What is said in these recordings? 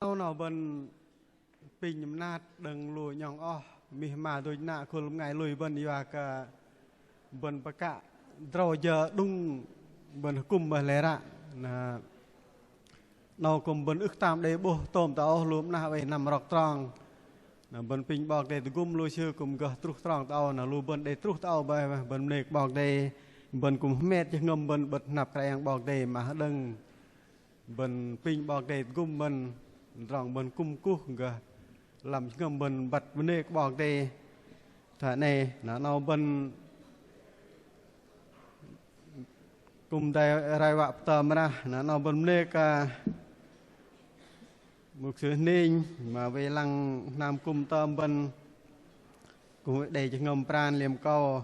nào bên pin nát đừng lùi nhong mi mà tôi nạ khôn ngày lùi bên yêu cả bên bạc cả rồi giờ đung bên cùng bên lẽ ra là nào cùng bên ức tam để bố tôm tao luôn na về nằm rọc tròn bên pin bọc để gum lùi chưa cùng gỡ trúc tròn tao là lùi bên để trúc tao bên này bọc để bên cùng mẹ cho ngâm bên bật nạp cái anh bọc để mà đừng bên pin bọc để gum bên rong bên cung cú gờ làm ngâm bên bật bên này bọc để thà này là nào bên cùng đại rai vạ tầm ra là nào bên này cả một sự ninh mà về lăng nam cung tầm bên cùng để cho ngâm pran liềm câu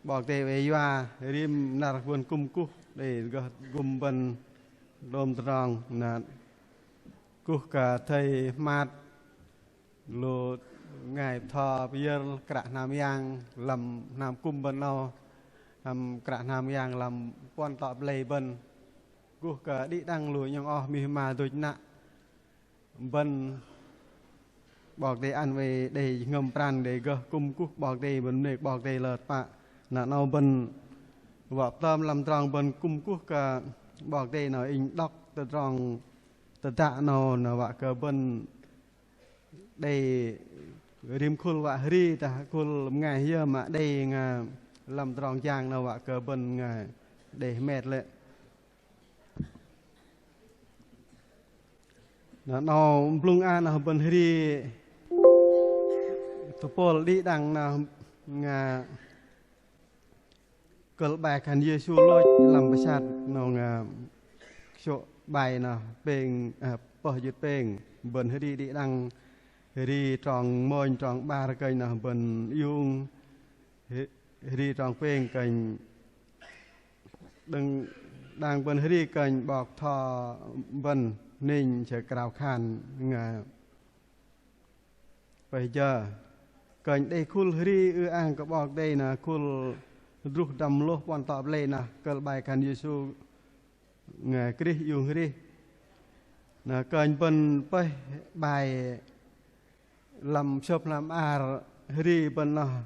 bọc để về yoa rim nار bên cung cú để gum bên đom tròn là cú cả thầy mát lô ngày thọ bây giờ cả nam giang làm nam cung bên nào làm cả nam giang làm quan tọp lầy bên cú cả đi đăng lùi nhong mi mà tôi nạ bên bọc để ăn về để ngâm pran để gỡ cung cú bọc để bên này bọc để lợt pạ là nào bên vợ tâm làm tròn bên cung cú cả bọc để nó in đọc từ tròn từ tạ nào là vợ cờ bên đây rim khul vợ ri ta khul ngày hier mà đây ngà làm tròn giang nào vợ cờ bên ngà để mệt lệ nào plung an nào bên ri tụ pol đi đằng nào ngà cờ bài khăn Giêsu lôi làm bạch sát nào ngà chỗ bài nào bên bỏ dứt bên bên ri đi đằng ri tròn môi tròn ba cây nào bên yung ri tròn bên cành đừng đang bên ri cành bọc thò bên ninh sẽ cào khăn ngà bây giờ cành đây khul ri ư ang có bọc đây là khul rút đầm lô quan tọp lên nè cờ bài khăn Giêsu ngà kri yung ri là cành bên bài làm shop làm ri bên là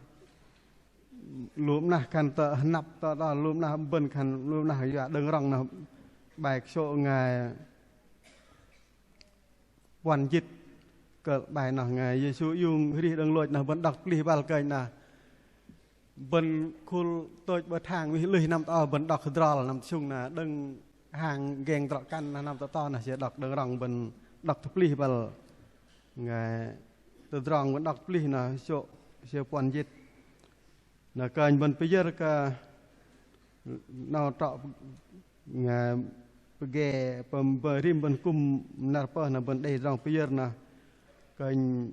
lúm na khăn tợ nắp tợ đó lúm na bên khăn lúm na dạ đừng rong là bài số ngày quan dịch cờ bài nào ngày Giêsu dùng ri đừng lôi là vẫn đọc li bal cây là bên khu tôi bớt hàng với lười năm to bên đọc draw là nằm chung là đừng hàng geng trọ căn là nằm to là sẽ đọc đừng rong bên đọc thục li bal ngày từ rong vẫn đọc li là số số quan dịch là kênh bên bây giờ cả nào trọ ngày ghé bầm rim bên cung nạp bờ là bên đây rong bây giờ là kênh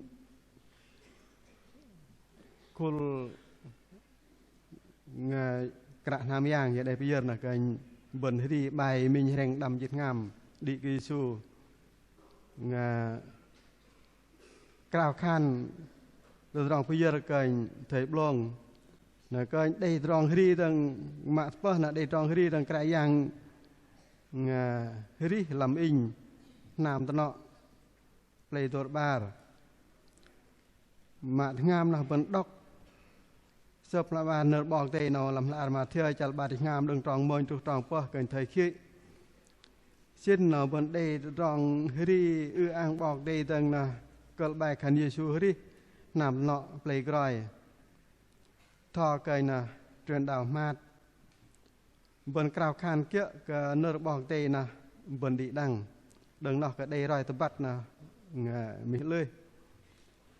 khul ngày cả nam giang vậy đây bây giờ là kênh bên thì bài mình đang đầm dịch ngam đi Giêsu ngày cào khăn từ rong bây giờ kênh thấy blong là kênh đây rong ri đang mạ bơ là đây rong ri đang cái giang ri làm in nam tận nọ play tour bar mạ ngam là bên đốc sập là bàn nợ bọc tê nó làm lại mà theo chặt bà thì ngam đừng tròn môi trục tròn bơ kênh thấy khi xin nó bên đây rong ri ư ang bọc đây đang là cờ bài khăn Giêsu ri nằm nọ play groy thò cây nè truyền đào mát bên cào khan kia cái nợ bọc tê nè bên đi đằng đừng nọ cái đây rồi tôi bắt nè mỹ lưới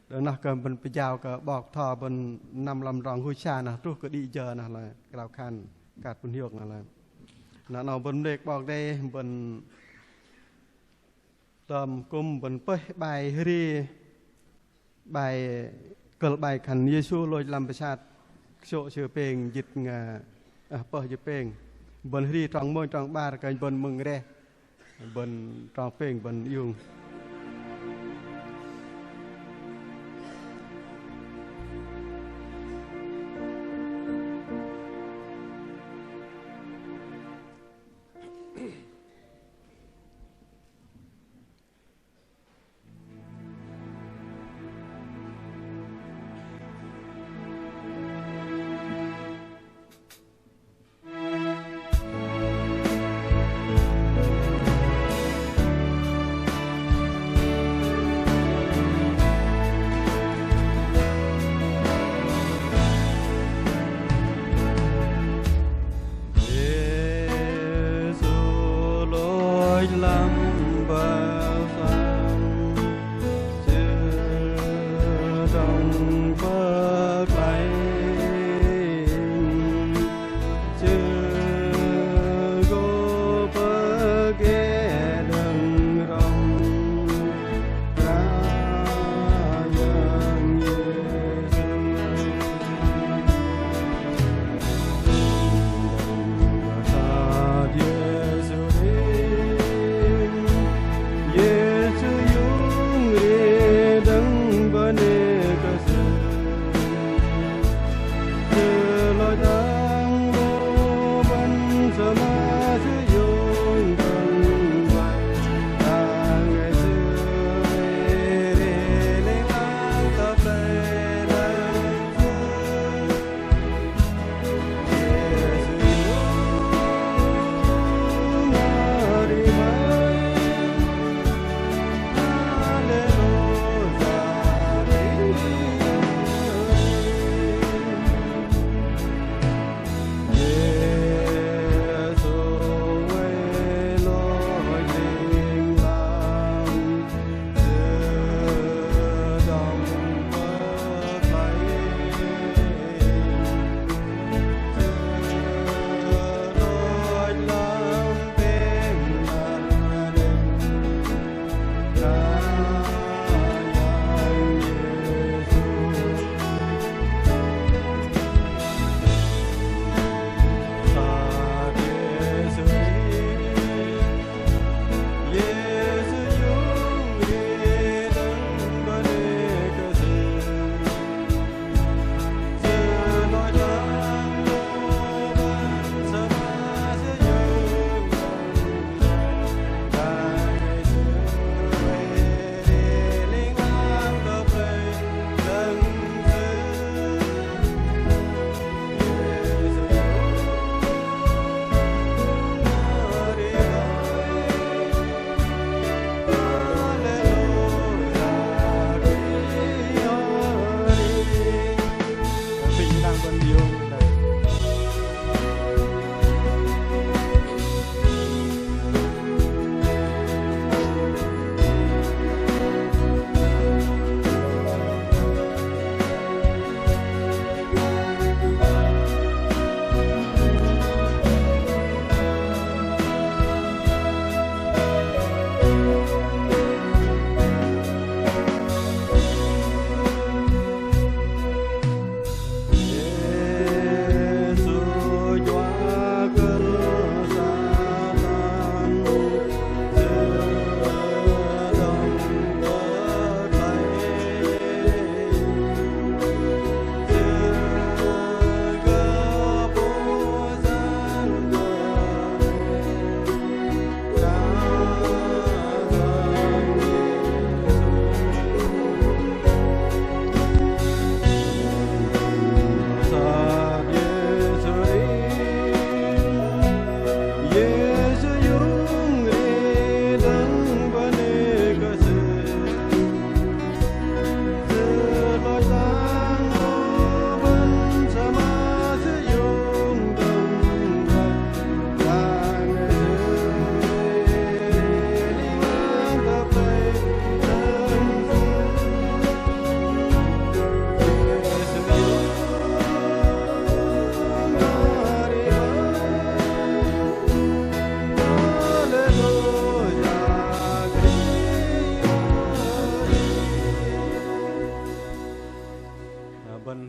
đừng nọ cái bên bây giờ cái bọc thò bên nằm làm rong hui cha nè trước cái đi giờ nè là cào khan cắt bên hiệu nè là nó bên đây bọc đây bên tầm cung bên bài ri bài cờ bài khăn Giêsu lôi làm bạch sát số chữ peng dịch ngà bờ chữ peng bên ri tròn môi tròn ba cái bên mừng re bên tròn peng bên dùng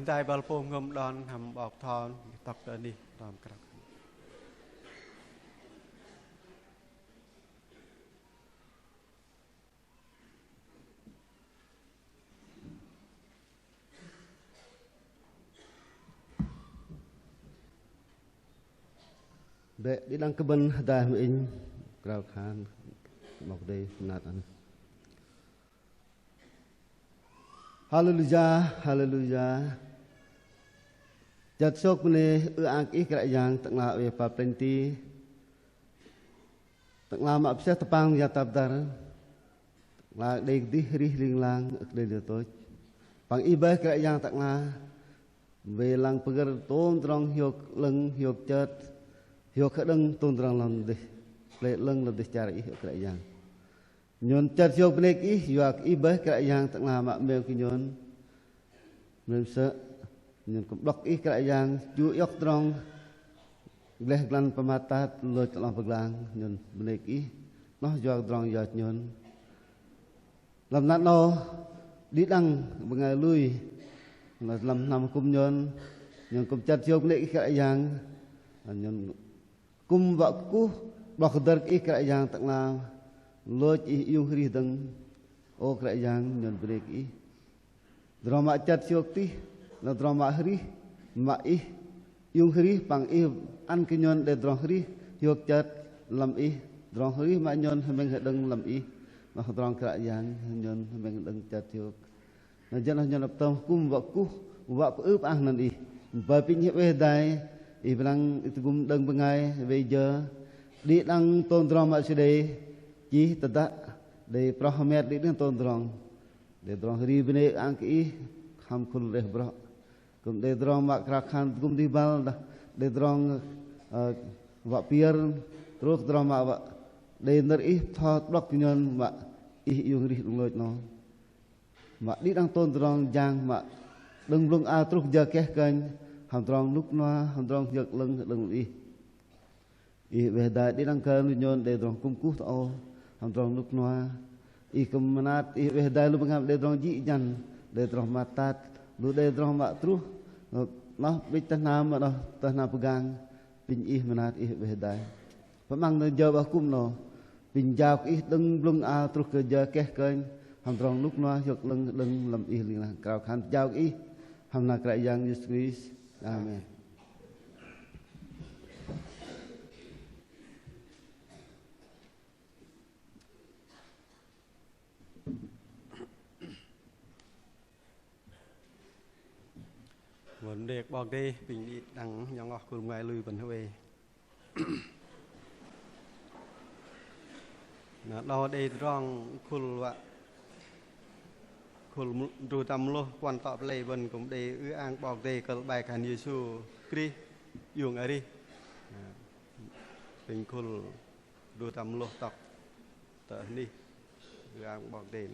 Đại bảo phô ngâm đòn hầm bọc thòn tóc đợn đi đòn cặp để đi đăng cái bên đại mình cào khan một đây nát anh Hallelujah Hallelujah Jat sok ni ang ikrayang tengah we paplenti tengah mak bisa tepang ya tabdar la dei di rih ling lang dei to pang ibai krayang tengah we lang pegar tôn trong hiok lưng hiok chat hiok khadang tôn trong lam de le lưng la de cari krayang nyon chat hiok bnek i yuak ibai krayang tengah mak mel kinyon mem se nhưng cũng đọc ý cái dạng chú yóc trong leh glan pematat lôi trong bậc lang nhưng bên ý nó do trong giọt nhon làm nát nó đi đăng bằng ngày lui là làm nằm cung nhon nhưng cũng chặt chiêu bên cái dạng nhưng cung vợ cũ bọc đợt ý cái dạng tặng là lôi yêu hri đằng ô cái dạng nhưng bên ý drama chặt chiêu tí là drama hri ma ih yung hri pang ih an kinyon de drong hri yok chat lam ih drong hri ma nyon hemeng hedeng lam ih ma drong kra yang nyon hemeng deng chat yok na jan nyon ap tom kum wa ku wa ướp ang nan ih ba pin he we dai ih blang gum deng bengai bây giờ đi đăng tôn drama side chi tada de prohamet đi đăng tôn drong de drong hri bene ang ki ham khul reh bro cũng để drong mak rakhan cũng đi bal để drong vợ pier terus drong mak vợ để ner ih thọ block nhân mak ih yung ri lôi nó mak đi đăng tôn drong giang mak đừng lung a terus giờ keh kanh ham drong lúc nó ham drong giật lưng ih về đại đi đăng cơn nhân để drong cung cú thọ ham drong lúc nó kemenat behda lu pengam de drong ji jan de drong matat lu de drong mak truh noh bit tanam noh tanam pegang pin menat behda pemang ne jawab akum no pin jawab deng blung al truh kerja keh keun ham drong luk no yok leng lam ling lang krau khan jawab ham na krai yang Yesus Kristus amen. Vấn đềบอกđi bình đi đằng nhong ngọc cùng ngoài lùi bẩn huề nó đo đây rong khul vạ khul ru tam lo quan tọp lệ bẩn cũng đây ư angบอกđây cờ bài khăn Giêsu Christ dùng ở đi bình khul ru tam lo tọp tờ đi ư angบอกđây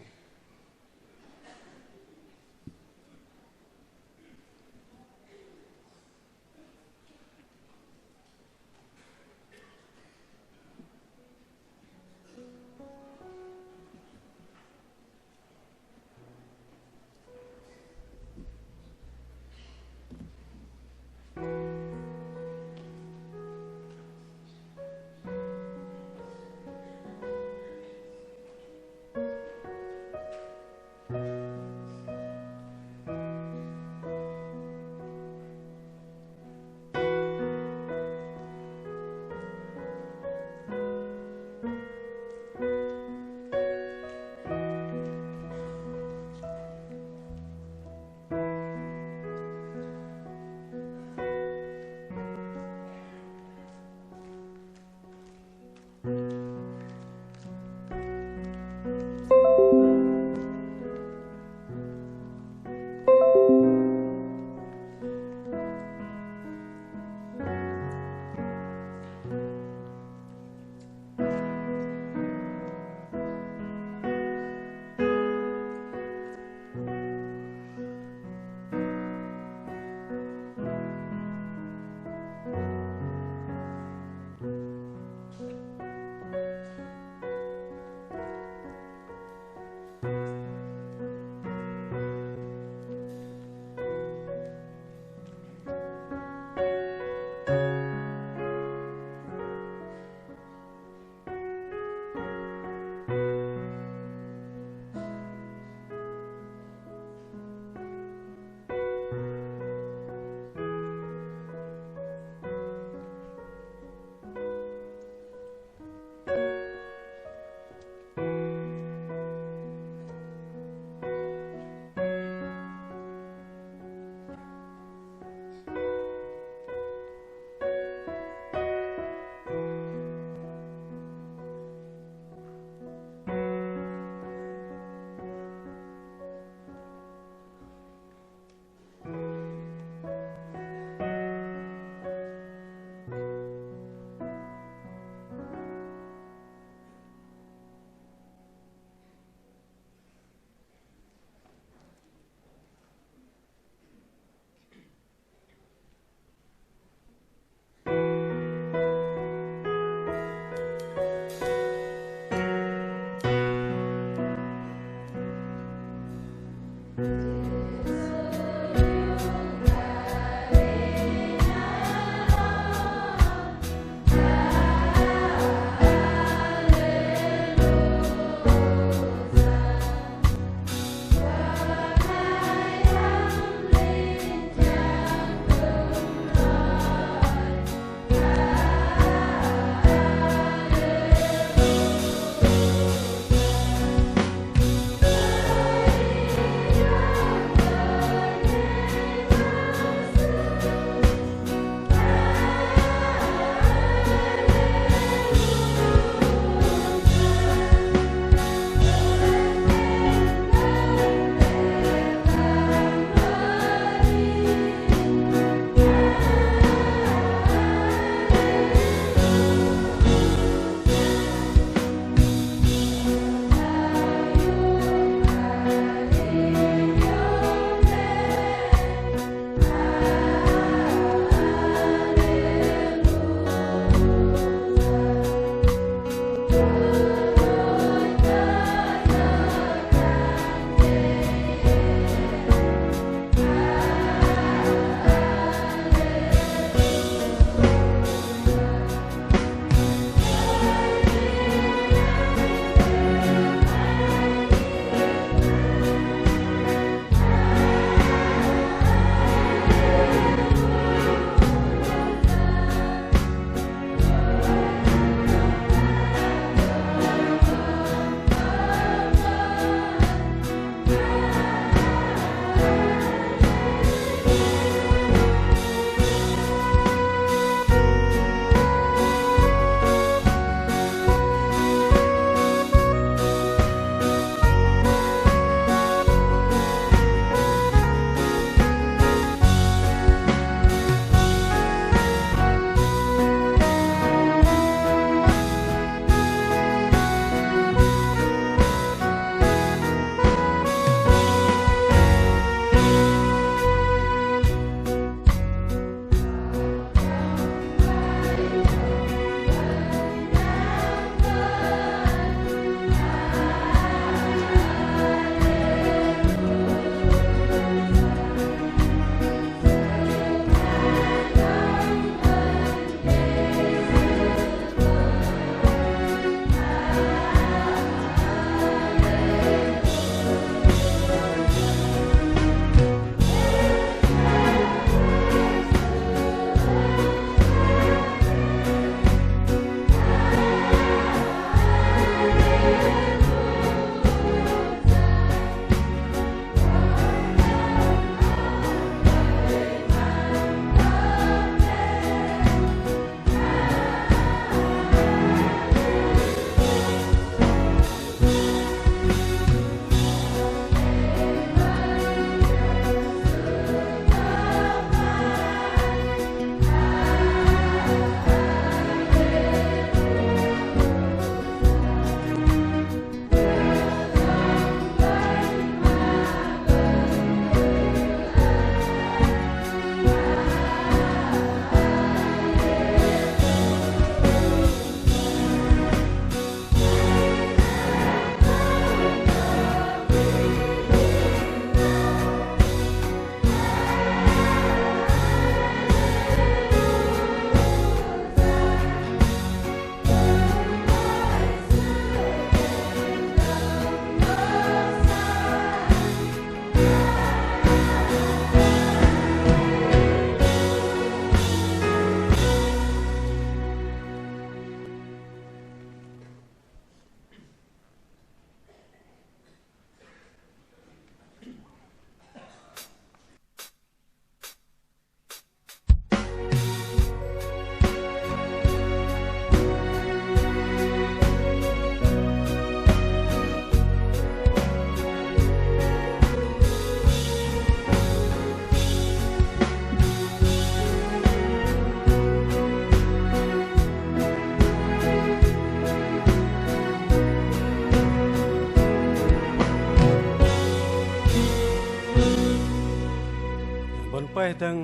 ไปทั้ง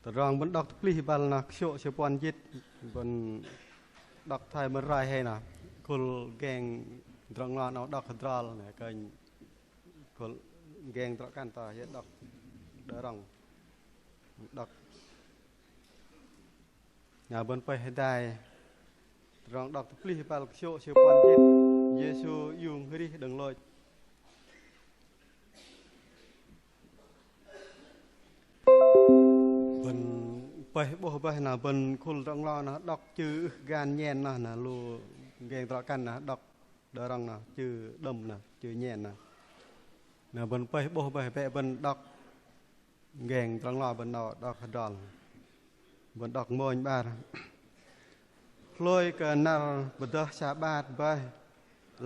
ตรองบนดอกพลีบาลนักโชเชปอนยิดบนดอกไทยมันไรให้นะคนแกงตรองนอนเอาดอกดอลเนี่ยก็คนแกงตรอกันต่อเยอะดอกเดรองดอกอย่าบนไปให้ได้ตรองดอกพลีบาลโชเชปอนยิดเยซูยุงรีดังลอยบนไปบ่ไปนะบนคุณต้องรอนะดอกจื้อการแย่นนะลูแกงตระกันนะดอกเดรังนะจื้อดมนะจื้อแย่นนะบนไปบ่ไปไปบนดอกแกงตระรอบนดอกดอนบนดอกมวยบาร์ลอยกันนาบดชาบาดไป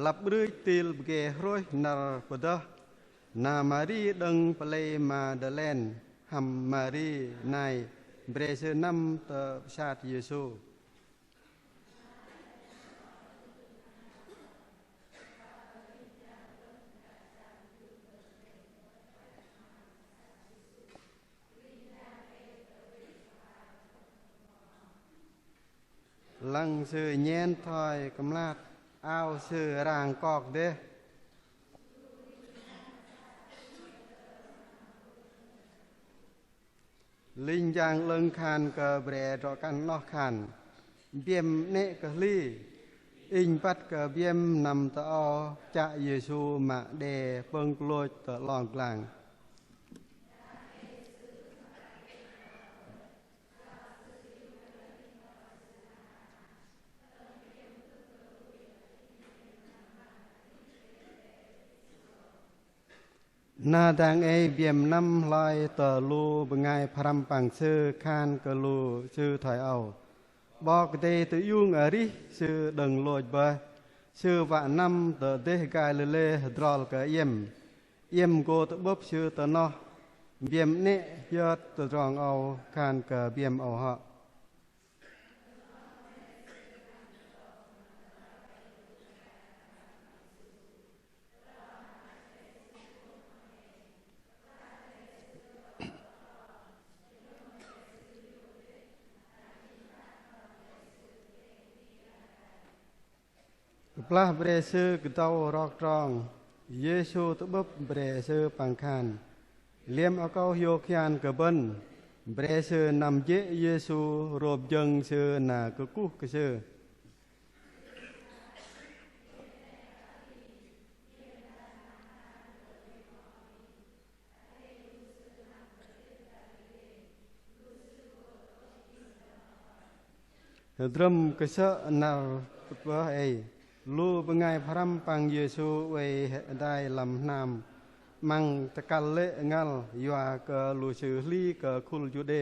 ลับรื้อติลเกยรอยนาบดนามารีดังเปลมาเดเลนฮัมมารีในเบรเซนัมตชาติเยซูลังสื่อเย็นถอยกำลัดเอาสื่อร่างกอกเด้ลิงยางเลิงคานกะเบรดกันนอกคานเบียมเนกะลีอิงปัดกะเบียมนำตะอจะเยซูมาเดเปิงโลยตะลองกลางนาดังเบียมน้ำลอยต่อลูบงไงพรำปังชื่อคานกะลูชื่อถอยเอาบอกเตตุยุงอริชื่อดังโลดบ่ชื่อว่าน้ำต่อเดกายเลดรอลกะเยี่ยมโกตบบชื่อต่อนอเบียมเนยอดตะรองเอาคานกะเบียมเอาฮะปลาเบรเซอร์กตาวรอกรองเยซูตบเบรเซอร์ปังคานเลี้ยมเอาเกาโยกยานกบันเบรเซอร์นำเยซูรบยังเซอร์นากะกุกเซอร์ดรัมกษะนาปุตวะลูบงไงพรำปังเยซูไว้ได้ลำนำมังตะกัลเลงัลยัวกะลูชือลีกะคุลยูเด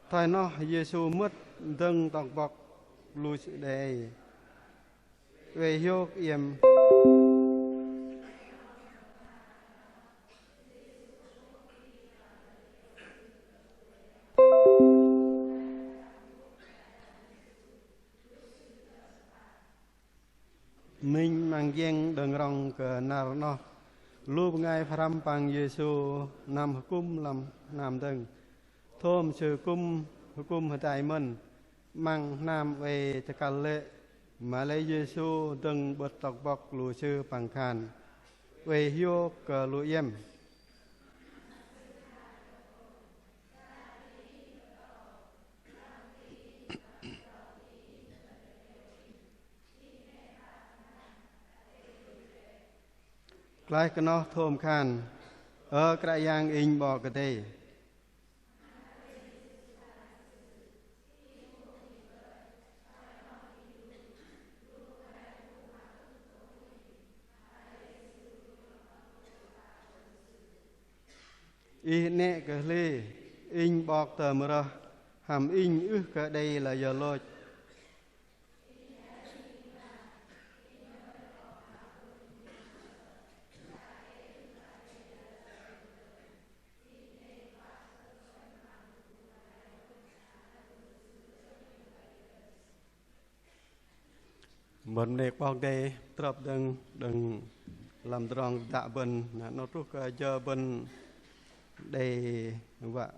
ทายนอเยซูมุดดึงตอกบอกลูชเดเวโยกเอี่ยมมิงมังเยงดังรองกะนารนอลูบไงพรำปังเยซูนำกุมลำนำดึงโทมชื่อกุมหัวใจมันมังนำเวตะกัลเลมาเลเยซูดึงบทตอกบอกลูชื่อปังคานเวโยกะลูเยี่ยมกลายกันนอโทมคานกระยางอิงบอกกันได้อีเนกะลีอิงบอกเติมระหำอิงกะได้ละยาโลดบนเด็กบอกได้ตรับดังลำตรองดะบนนะนรุกเจอบน để vợ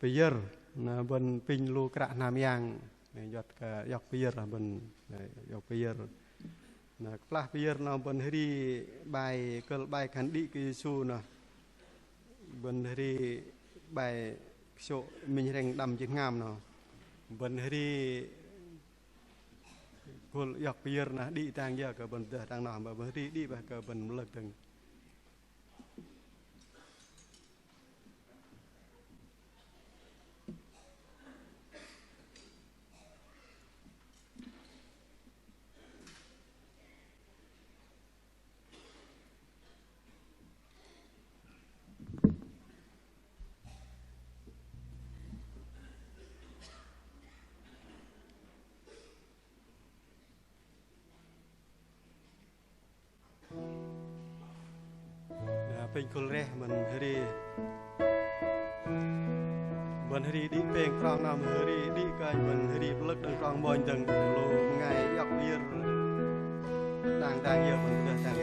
bây giờ là bên pin lu cạ nam yang giọt cả giọt bây giờ là bên giọt bây giờ là pla bây giờ là bên đi bài cơ bài khán đi cái su nè bên đi bài số mình đang đầm chữ ngam nè bên đi cô giọt bây giờ là đi tang giờ cả bên đang nằm mà bên đi bài cả bên lực từngเป็นคนแรกมันดีมันดีดีเป็นกลางน้ำดีดีกันมันดีเลิกดังกลางบอลจังโลไงยกเบียร์ต่างเยอะมันเดือดต่างไง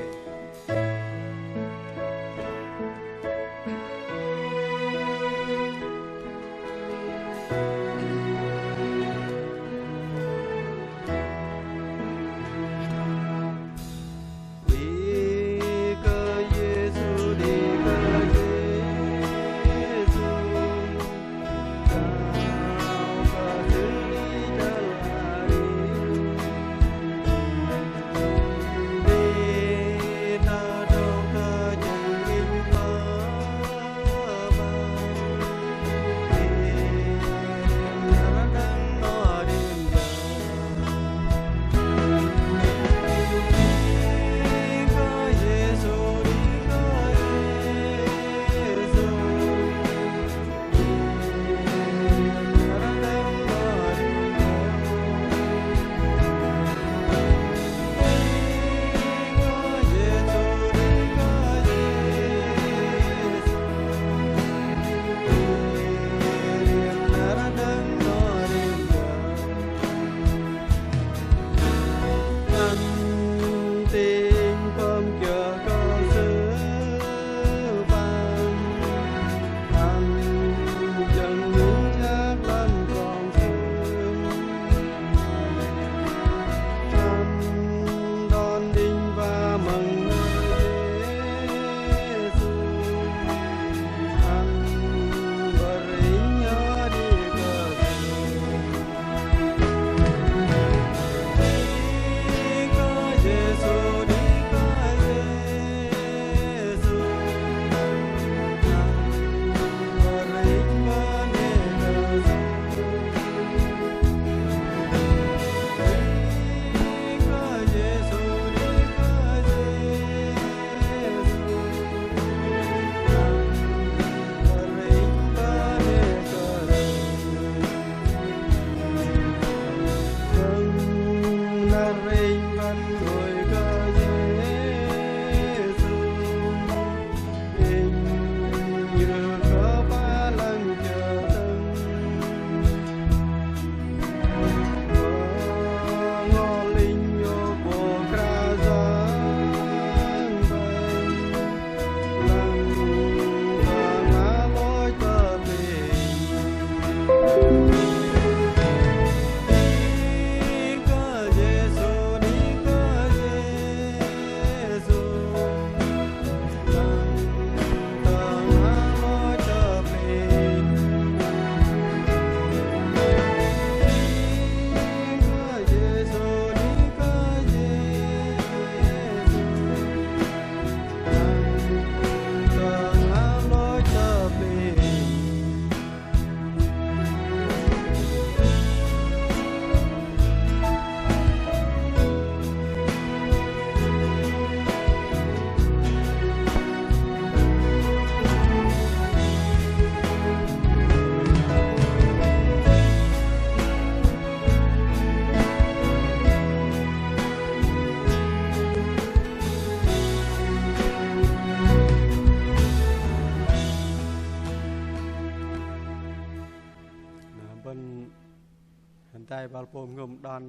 ใจบอลโปมงมดอน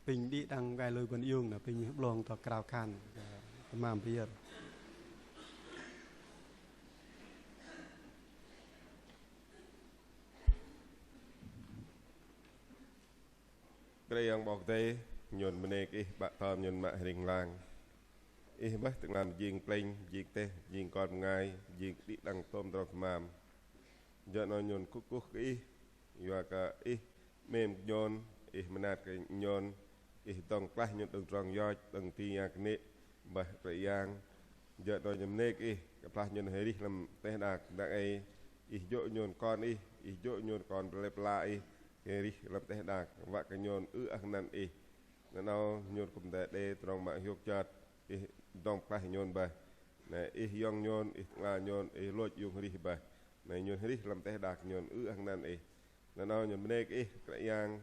ปิงดีดังไกลเลยบนยุ่งนะปิงลงต่อกราวคัน tamam biar cái yang bọc đây nhon bên cái bạn thầm nhon mạng hình làng bắt từng làm giềng pleng giềng tê giềng con ngay giềng đi đằng tôm trọc màm giờ nó nhon cúc cúc cái và cả mềm nhon menat cái nhon tông plah nhon từng tròn yoi từng ti yang cái bà cái yang giờ nó nhom nê cái plah nhon hơi đi làm tê đạc đạc ấy dỗ nhon con dỗ nhon con lep lại cái làm tê đạc và cái nhon ăn năn nó nhon cũng để trong mạng hiệp chặt dòng plah nhon bà này yong nhon là nhon lôi dùng đi bà này nhon đi làm tê đạc nhon ăn năn nó nhon nê cái yang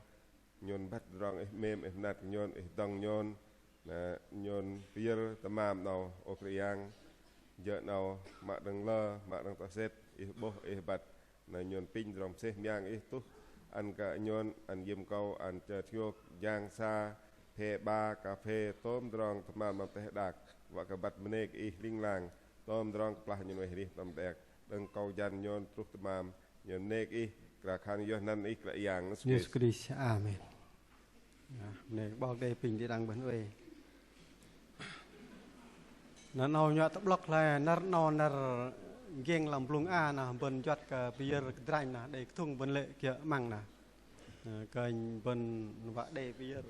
nhon bắt rong mềm nát nhon dòng nhon là nhon pier tamam nào ô cái yang giờ nào mạng đằng lơ mạng đằng ta xét bố bật là nhon pin rong xét nhang tu ăn cả nhon ăn yếm câu ăn chờ thiêu giang sa phê ba cà phê tôm rong tamam làm tê đạc và cả bật mê linh làng tôm rong plah nhon đi làm đẹp đằng câu dàn nhon trúc tamam nhon nê cả khang nhon năn cái yang Jesus Christ amen này bao đây pin đi đằng bên về nó nâu nhọ tóc lóc là nó geng làm plung a nè bên chót cả biar cái nè để thùng bên lệ kia măng nè cái bên vạ để biar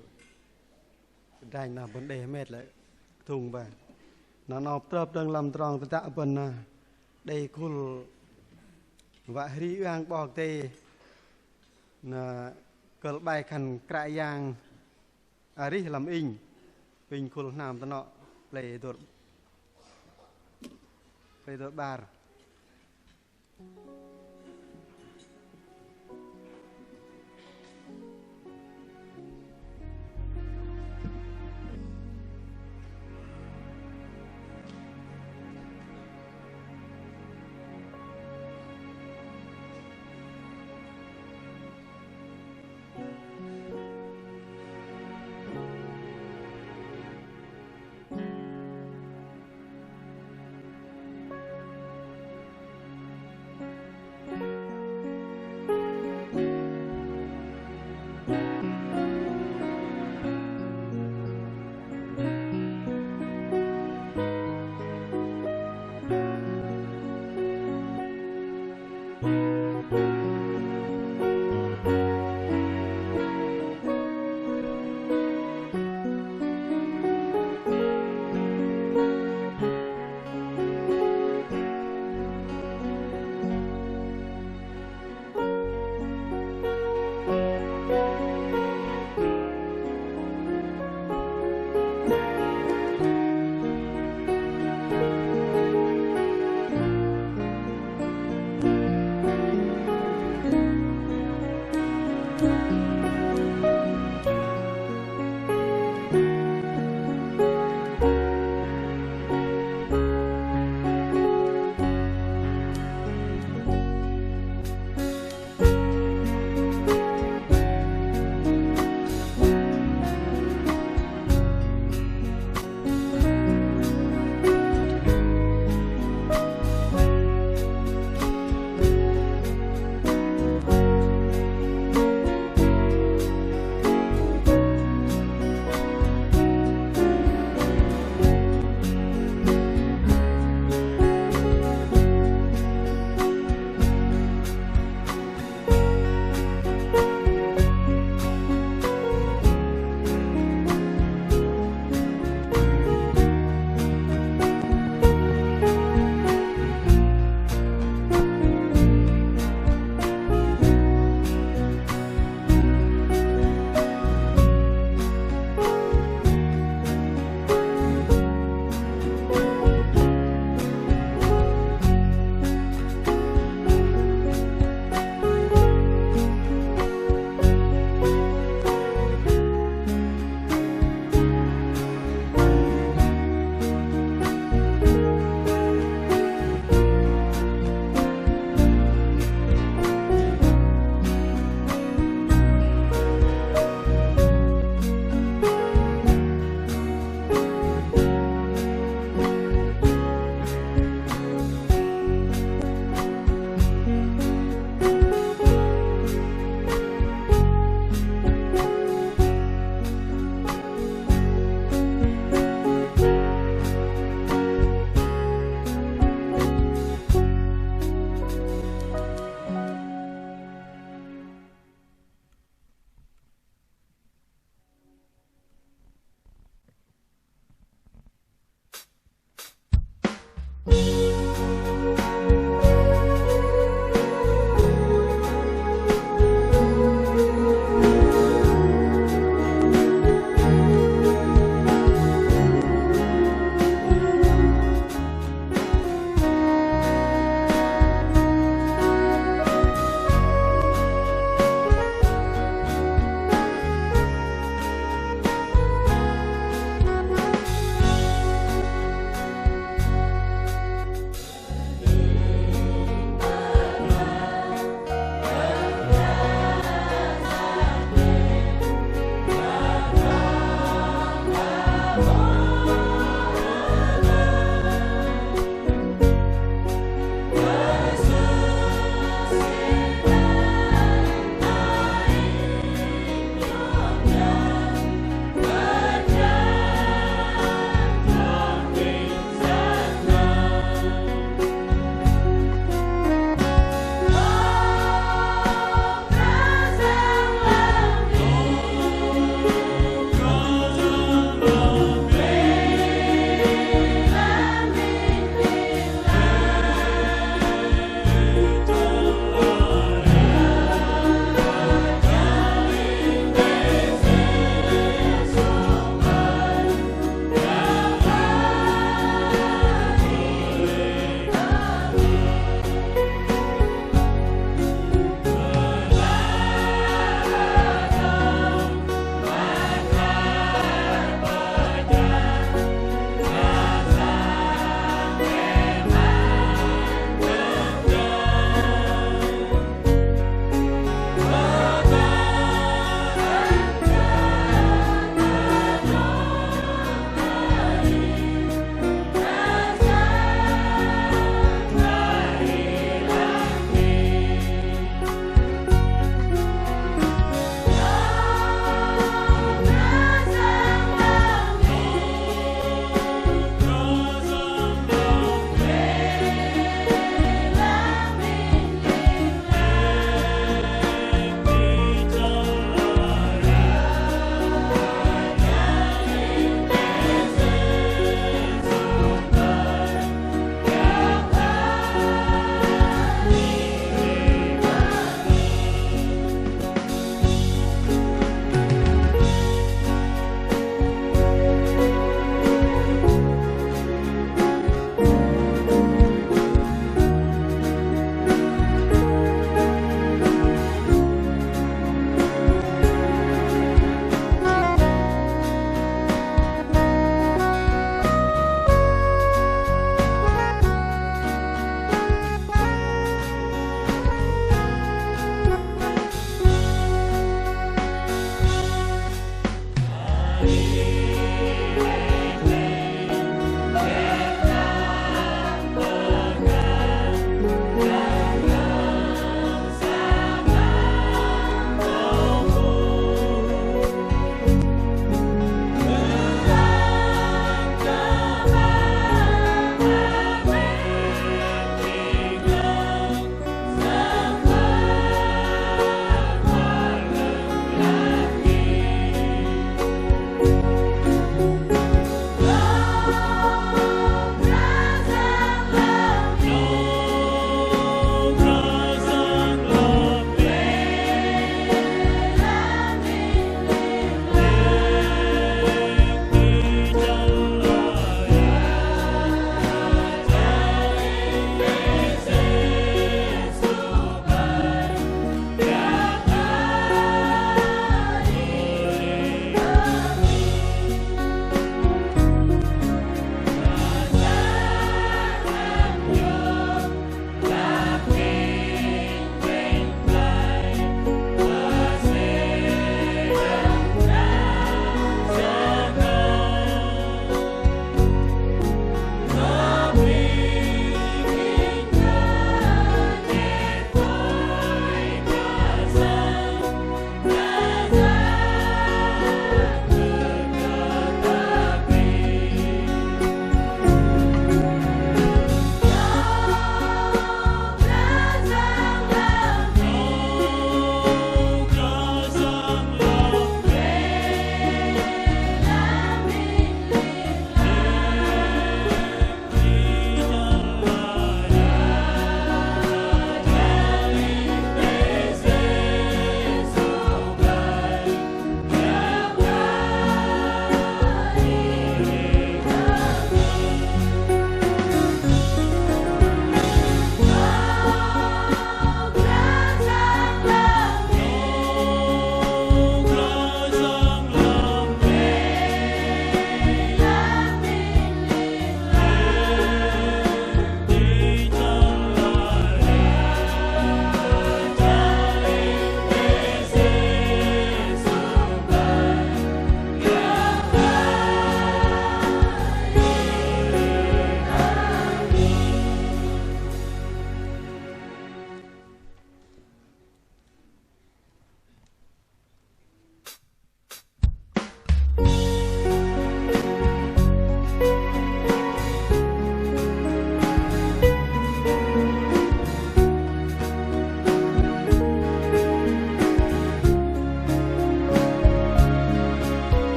cái nè bên để mệt lại thùng về nó tập đang làm tròn tự tạ bên nè đây cool vạ ri ang bọc tê nè cờ bài khăn cãi giang ri làm in pin cool nam tao nọ play đôi bar Hãy subscribe cho kênh Ghiền Mì Gõ để không bỏ lỡ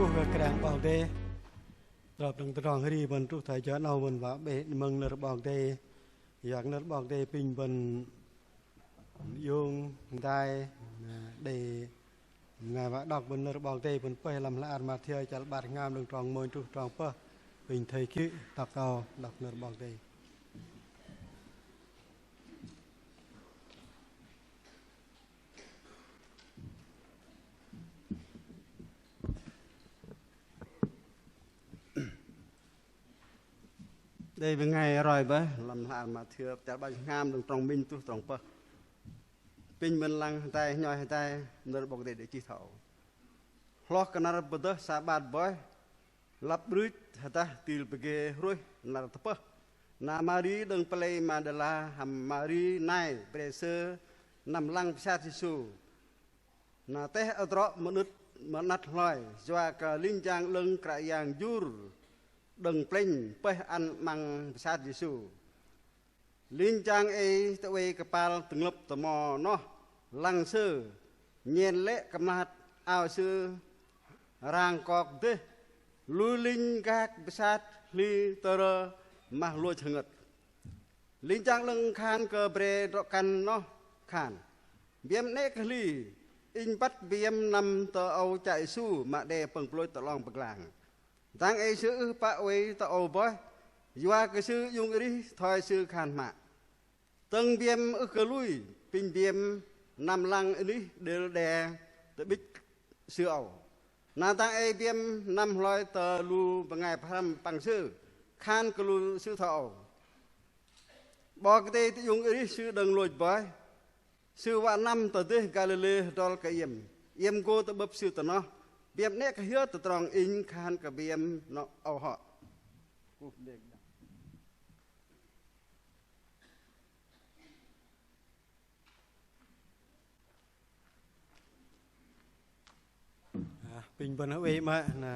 cú cái kẹng bảo têรับดังตรองรีบนทุกไทยเจ้าเอาบนว่าเบะมึงนรบอกเตอยากนรบอกเตปิงบนยุงได้เดงานว่าดอกบนนรบอกเตบนไปลำละอันมาเที่ยวจัลบาดงามดังตรองมวยทุกตรองเพื่อปิงไทยคิตักเอาดอกนรบอกเตđâyเป็นไงอร่อยปะลำลานมาเถื่อแต่บางงามตรงบินตุตรงปะปิงมันลังใจย่อยใจนรบอกเด็กจีเถาล็อกกันนรบดสาบาดบ่อยรับรึดฮะตาตีลไปเกยรุ่ยนรตปะนามารีดังเปลยมาเดลาฮัมมารีนายเปรเซอร์นำลังพิชาทิสูนาเตะอัตระมนุษย์มนัดลอยจว่ากลิงจางลึงกระยางยูรดังเปล่งไปอันมังพิชาทิสูลิงจางเอตะเวกปาลตึงลบตมอเนาะลังเซอร์เย็นเละกำนัดเอาซื้อรางกอกเดลุลิงกากพิชาทลีเตอร์มาลวยชงดลิงจางลึงคานเกเบรดกันเนาะคานเบียมเนกลีอินปัดเบียมนำตัวเอาใจสู้มาเดเปิงปลอยตะลองปกลางทางไอซื้อปะไว้ตัวเอาบ่อยว่าก็ซื้อยุงอีถอยซื้อคานมาตึงเบียมกลุยปิงเบียมนำลังอันนี้เดลแดตะบิดซื้อเอานาทางไอเบียมนำลอยตะลูปังไงพรำปังซื้อคานกลูซื้อเท่าบอกเตยยุงอีซื้อดังลอยบ่ซื้อว่านำตัวเตยกาเลเลดอลกะเยี่ยมโกตะบบซื้อตัวเนาะเบียมเนี่ยก็เฮียตะตรองอิงคานกับเบียมเนาะเอาเหาะปิงบนเวมานะ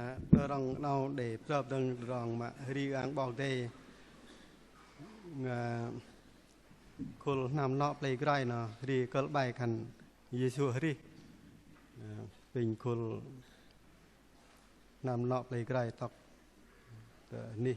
รองเราเด็บรอบดังรองมารีอังบอกเตยคนนำเนาะไปไกลเนาะรีก็ใบคันเยซูรีเป็นคนนำเนาะไปไกลตอกนี่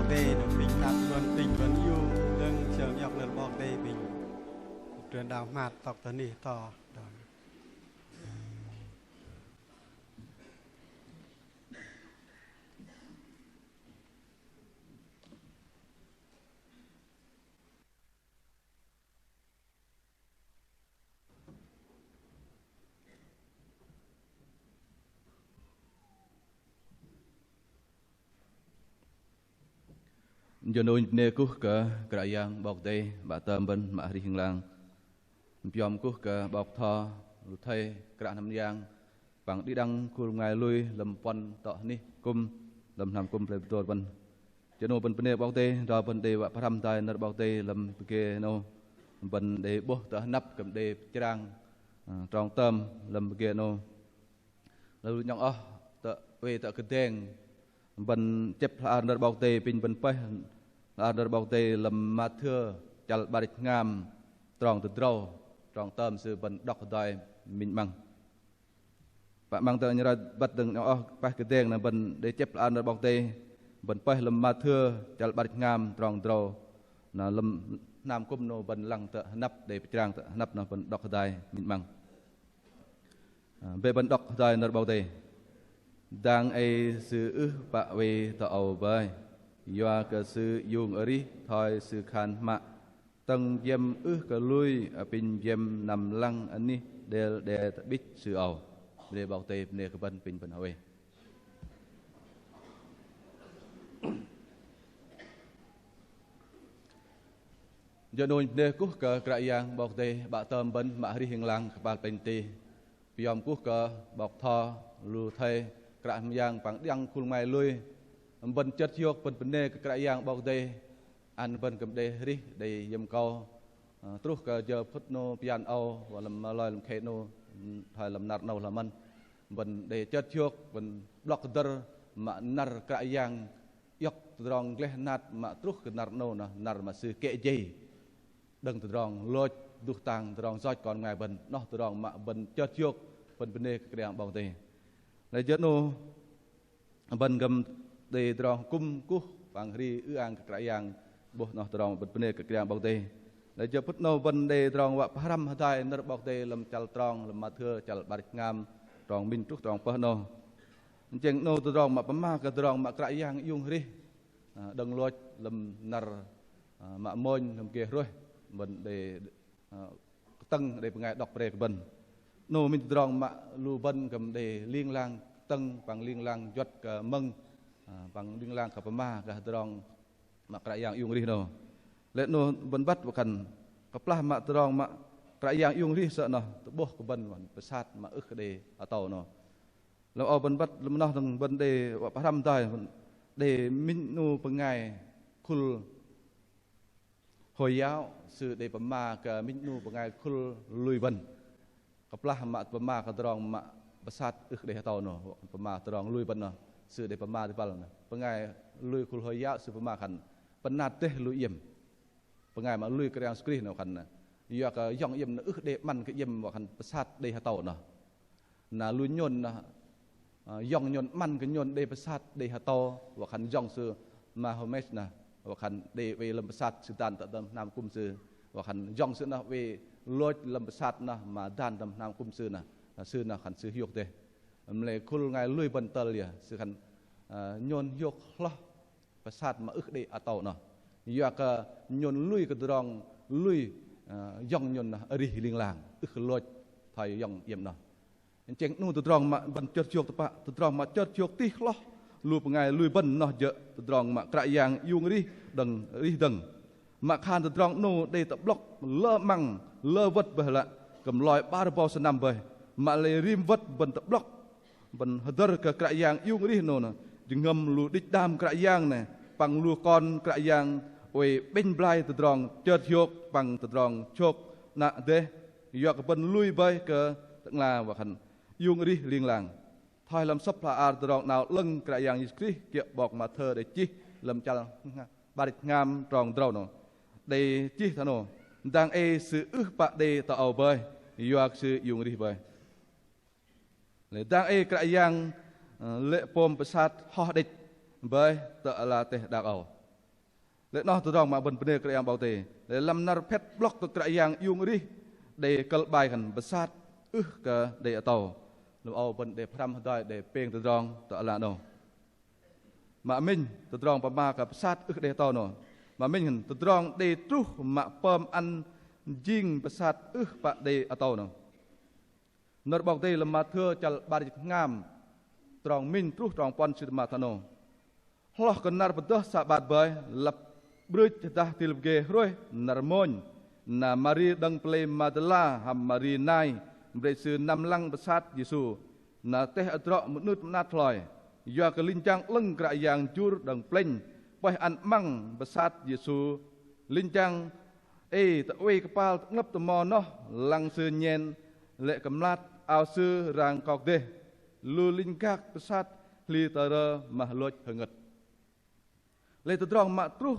บอกเต้ปิงนัดวันปิงวันยูเรื่องเชียงยอกเรื่องบอกเต้ปิงเดือนดาวมาตอกตอนนี้ต่อ Dân ôi nê cú cả cả yang bọc đây bà tâm bên mà đi hình lang biom cú cả bọc thò thay cả năm yang bằng đi đăng cú ngày lui lầm pon tọ ni cung lầm nằm cung lênตัวbên dân ôi bên nê bọc đây rồi bên đây bà tham tài nợ bọc đây lầm kia nô bên đây bố tọ nắp cầm đây trang tròn tâm lầm kia nô rồi nhong tọ về tọ cái đèn bên chép nợ bọc đây pin bên pe nợ bọc đây lầm ma thưa chal barit ngam tròn từ trâu tròn tâm sự bên đọc đòi mình bằng bạn mang tới như là bắt đừng phải cái đèn là bên để chép nợ bọc đây bên pe lầm ma thưa chal barit ngam tròn trâu là lầm nam cung nô bên lăng tợ nắp để trang tợ nắp là bên đọc đòi mình bằng về bên đọc đòi nợ bọc đây đang ai sự bạ về tàu bơi do cơ sự dùng ở đi thôi sự khăn mạ tầng dâm cơ lui ở bên dâm nằm lăng anh đi để biết sự ẩu để bảo tề để cái bên bên về do nôi để cú cờ cái yang bảo tề bạ tôm bên mạ đi hiền lăng bạ bên tề biom cú cờ bọc thò lưu thayกระยางปังยังคุณไม่ลุยบันจัดยกเป็นเนกระยางบอกเดอันเป็นกับเดริเดยมเกาตรุกก็จะพุทโนพิยันเอาว่าลำลอยลำเคโนไทยลำนัดเอาละมันบันเดจัดยกบันบล็อกเดอร์มานาร์กระยางยกตรองเล็กนัดมาตรุกนัดโนนะนาร์มาซื้อเกยจีดังตรองลอยดุตังตรองซอยก่อนไงบันนอกตรองมาบันจัดยกเป็นเนกระยางบอกเดในเจ้าโนบันกำเดตรองกุ้มกุฟังรีอื้ออังกระยังบุนอตรองบันเป็นกระยังบอกเดในเจ้าพุทธโนบันเดตรองว่าพระรำหทัยนรบอกเดลำจัลตรองลำมาเถื่อจัลบาริกงามตรองมินทุกตรองเปโนเจงโนตรองมาปมากระตรองมากระยังยุ่งรีดังลอยลำนรมามอยลำเกล้วยบันเดตั้งเดเป็นไงดอกเปรกบันโนมินตรองมาลูบันกับเดเลี้ยงลางตั้งปังเลี้ยงลางยศกับมึงปังเลี้ยงลางกับพม่ากับตรองมากระยางยุ่งรีโนและโนบันบัดว่ากันกับปลามาตรองมากระยางยุ่งรีเสนอตบกับบันวันประสาทมาอึกเดอเต่าโนเราเอาบันบัดลำนอทางบันเดว่าพระธรรมได้เดมินูปังไงคุลหอยยาวสื่อเดพม่ากับมินูปังไงคุลลุยบันกับปลามาปมากับตรองมาประสาทอึกเดเต่าโนปมาตรองลุยบันเนาะสื่อเดปมาที่ปลาเนาะปังไงลุยคุลหอยยาวสื่อปมาขันปนาเตลุยเยี่ยมปังไงมาลุยกระยังสกรีนเอาขันนะอยากย่องเยี่ยมนะอึกเดมันก็เยี่ยมว่าขันประสาทเดเต่าเนาะน่ะลุยยนนะย่องยนมันก็ยนเดประสาทเดเต่าว่าขันย่องสื่อมาโฮเมสนะว่าขันเดเวลำประสาทสื่อตันตัดนามกุมสื่อว่าขันย่องสื่อนะเวลอยลำประสาทนะมาด้านนามกุมสื่อนะสื่อนะขันสื่อหยกเดมันเลยคุลไงลุยบันเตลียสื่อขันยนหยกล้อประสาทมาอึกเดอเต่าเนาะอยากยนลุยกระดองลุยย่องยนนะอริลิงลางอึกลอยไทยย่องเยี่ยมเนาะเจงนู่นตัวตรองมาบันเจิดโยกตะปะตัวตรองมาเจิดโยกตีล้อลูปไงลุยบันเนาะเยอะตัวตรองมากระยางยุงริดังมาคานตัวตรองนู่นได้ตะบล็อกเล่มังเล่วัดไปละกำลอยบาร์บอสนามไปมาเลยริมวัดบันตะบล็อกบันฮัดเดอร์กระยางยุงริโน่นะจึงงำลูดิดามกระยางเนี่ยปังลูกรกระยางโอ้ยเป็นปลายตัวตรองเจิดโยกปังตัวตรองโชกนะเดยอกบันลุยไปเกอตั้งลาว่าขันยุงริลิงลางทอยลำซับพลาอาร์ตรองนาวลึงกระยางยิสกรีเกี่ยบอกมาเธอได้จีลำจัลบาริกงามตรองเดาโนได้จีธโนดังเอสื่ออึปะเดต่อเอาไปยอกสื่อยุงริไปเลยดังเอกระยางเละปมประสาทห่อเด็ดไปต่อลาเตดักเอา lệ nó tôi rong mà bần bề cái bảo tề để làm nar pet block cái cái yang yung ri để cල් bài gần besar cái để tàu làm ao bần để pram đôi để peng tôi rong tôi là đâu mà mình tôi rong pa ma cái besar để tàu nó mà mình tôi rong để trú mà pom ăn jing besar pa để tàu nó nó bảo tề làm mà thưa chal bari ngam trong mình trú trong pon sự mà thano hlo cái nar betul sabat bay lap Bruj dah tilge roy narmon na mari dang play madala ham mari nai bresu nam lang besat Yesu na teh adro menut menat loy ya kelincang leng kra yang jur dang pleng pai an mang besat Yesu lincang ta we kepal ngep temo noh lang sư nyen lệ kamlat ao sư rang kok de lu linkak besat li tara mahloj henget le tudrong mak truh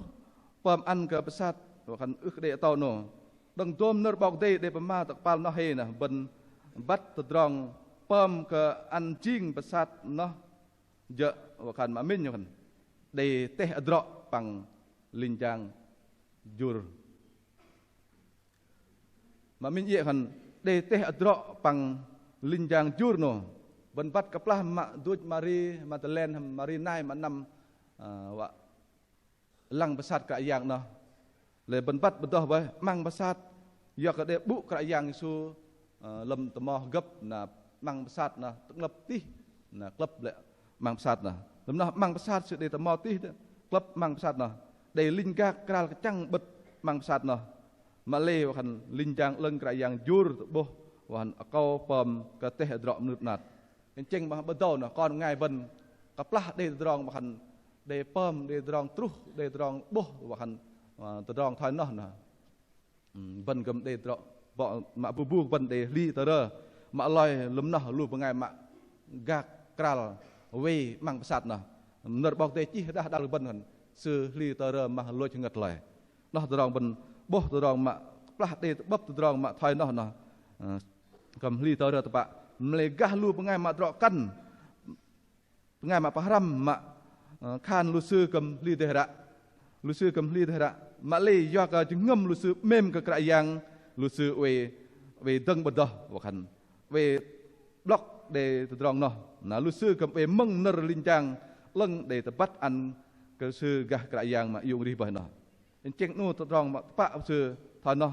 pam an ke pesat kan de tau no dang tom ner bok de pema tak pal no he na ben bat tudrong pam ke an jing pesat no je kan ma min kan de teh adro pang linjang jur ma min ye kan de teh adro pang linjang jur no ben bat kaplah mak duj mari matelen mari nai manam wa lang besar kerajaan noh, le benpat bedah bah mang besar, ya kade bu kerajaan Yesu lem temoh gep na mang besar na klub tih na klub le mang besar na, lem nah mang besar sudah temoh tih klub mang besar na, dari lingga keral kecang bet mang besar na, Malay wahan linjang leng kerajaan jur boh wahan akau pom keteh drok menurut nat, enceng bah betul na kon ngai ben kaplah dari drong wahan để pom để drong truh để drong boh wahan drong thoi noh na ban gam để drong bo ma bu ban để li tơ ma loi lum noh lu pengai ma gak kral we mang pesat na ner bok te chi dah dal ban kan sư li tơ ma loi ngat loi noh drong ban boh drong ma plah để bab drong ma thoi noh na kam li tơ ta melegah lu pengai ma drok kan pengai ma pahram ma khan lu sư cầm ly thế ra mà lê do cả chứng ngâm lu sư mềm cái cái yang lu sư về dâng bật đó và khăn về block để từ trong nó là lu sư cầm về măng nở linh trang lưng để tập bắt ăn cái sư gà cái yang mà dùng đi bởi nó chèn nu từ trong mà bạ sư thằng nó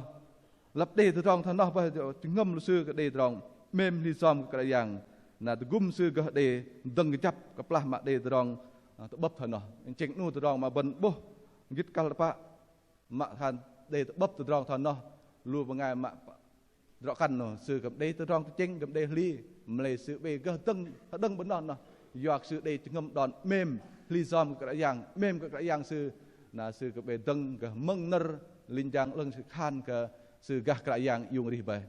lập để từ trong thằng nó bây giờ chứng ngâm lu sư cái để từ trong mềm ly xóm cái yang là từ gum sư cái để dâng cái chấp cái plah mà để từ trong bắp thần nó chèn nu từ trong mà bận bố gít cal pa mà than để bắp từ trong thần nó lu bằng ngày mà rõ căn nó sự cầm đây từ trong chèn cầm đây ly lấy sự về cái dâng bận đòn nó giọt sự đây ngâm đòn mềm ly xóm cái yang mềm cái yang sự là sự cầm về dâng cái măng nở linh giang lưng sự khan cái sự gah cái yang dùng đi về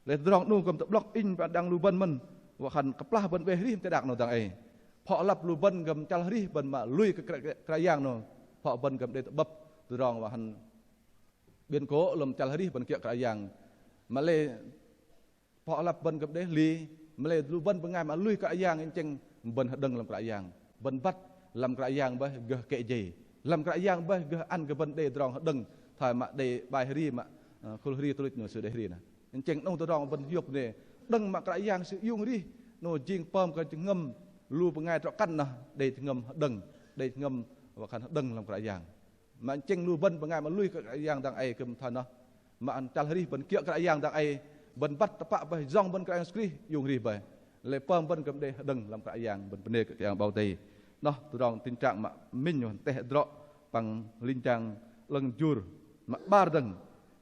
lấy từ trong nu cầm tập block in và đang lu bận mình và khăn cặp la bận về ly cái đặc nó đằng ấy họ lập lu bân gầm chal ri bân mà lui cái yang nó họ bân gầm để bắp từ rong và hành biên cố lầm chal ri bân kia cái yang mà lê họ lập bân gầm để li mà lê lu bân bên ngày mà lui cái yang anh chừng bân đừng làm cái yang bân bắt làm cái yang với gờ kệ gì làm cái yang với gờ ăn cái bân để rong đừng thời mà để bài ri mà khul ri tôi nói sự để ri nè anh chừng ông từ rong bân hiệp này đừng mà cái yang sự dùng ri nó riêng pom cái chừng ngâm lu pengai trọ căn na để ngâm đừng để ngâm và khăn đừng làm cái yang mà chênh lu bân pengai mà lui cái yang đang ai cầm thần nó mà anh chal ri bân kia cái yang đang ai bân bắt tapa bay dòng bân cái skri dùng ri bay lấy pom bân cầm để đừng làm cái yang bân bân cái yang bao tây nó từ dòng tình trạng mà mình nhon teh drọ bằng linh trang lưng jur mà bar đừng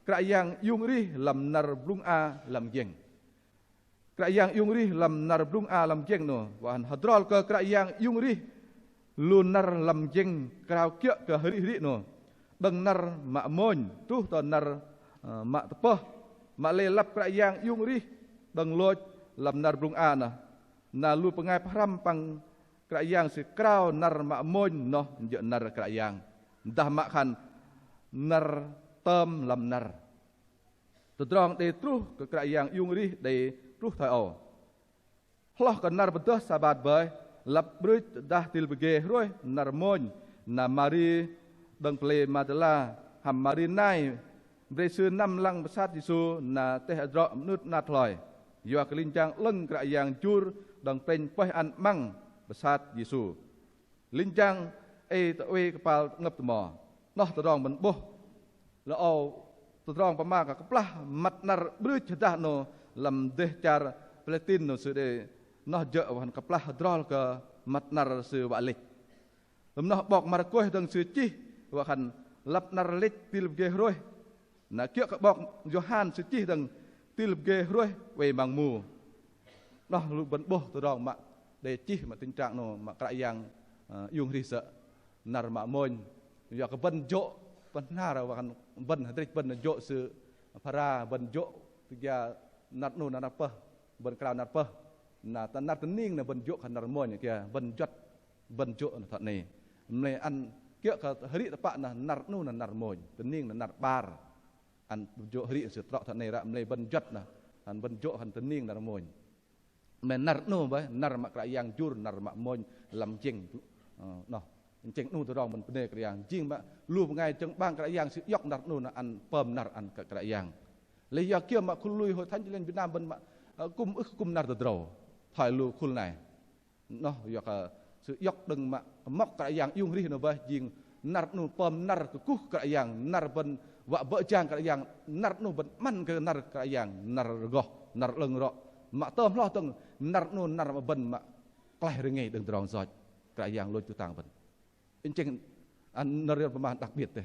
cái yang dùng ri làm nar blung a làm jeng kerajaan yung ri lam nar blung a lam jeng no wan hadrol ke kerajaan yung ri lunar lam jeng krau kia ke hari no deng nar mak mon tuh to nar mak tepah mak le lap kerajaan yung ri deng loj lam nar blung a na lu pengai pahram pang kerajaan si krau nar mak mon no je nar kerajaan dah mak khan nar tem lam nar tudrong de truh ke kerajaan yung ri de ruh thai ao, hlah kan nar betul sabat bay, lap berit dah til bege roy nar mon, na mari đằng ple Madela hàm Marinai về xưa năm lăng sát Giêsu na teh rõ nút nát lòi do cái linh trang lưng cái yang chur đằng pen quay ăn măng sát Giêsu linh trang tụi kepal ngập mò nó tụi rong mình bố là tụi rong pama cả plah mặt nar bự chả nó làm deh char platin nó sự để nó dỡ vào cái plah drol cái mặt nar sự balik làm nó bọc mặt quay đằng sự chi và hành lập nar lịch til ghê rồi na kia các bọc Johan sự chi đằng til ghê rồi về bằng mù nó lúc bận bố tụi rong mà để chi mà tình trạng nó mà cái yang yung ri sợ nar ma moin ya ka ban jo ban nar wa kan ban hadrik ban jo su para ban jo tiga nat nu nat apa ban klau nat apa na ta nat ning na ban jo kan nar moin kia ban jot ban jo thật này này ăn kia ka hari ta pa na nar nu na nar moin ning na nar bar ăn jo hari su trọ thật này ra này ban jot na an ban jo han ning nar moin men nar nu ba nar ma kra yang jur nar ma moin lam jing no chừng nu tụi rong mình đề cái yang chinh mà luôn ngày chừng bang cái yang sự dọc nạt nu là ăn pom nạt ăn cái yang lấy giờ kia mà khul lui hồi thánh lên Việt Nam bên mà cung nạt từ đầu thời lưu khul này nó giờ cái sự dọc đừng mà móc cái yang yung ri nó về chinh nạt nu pom nạt cái cú cái yang nạt bên vợ vợ chàng cái yang nạt nu bên man cái yang nạt gò nạt lưng rọ mà tôm lo từng nạt nu nạt mà bên mà cái rồi nghe đừng từ rong giỏi cái yang lôi từ tàng bên chừng anh nợประมาณđặc biệt thế,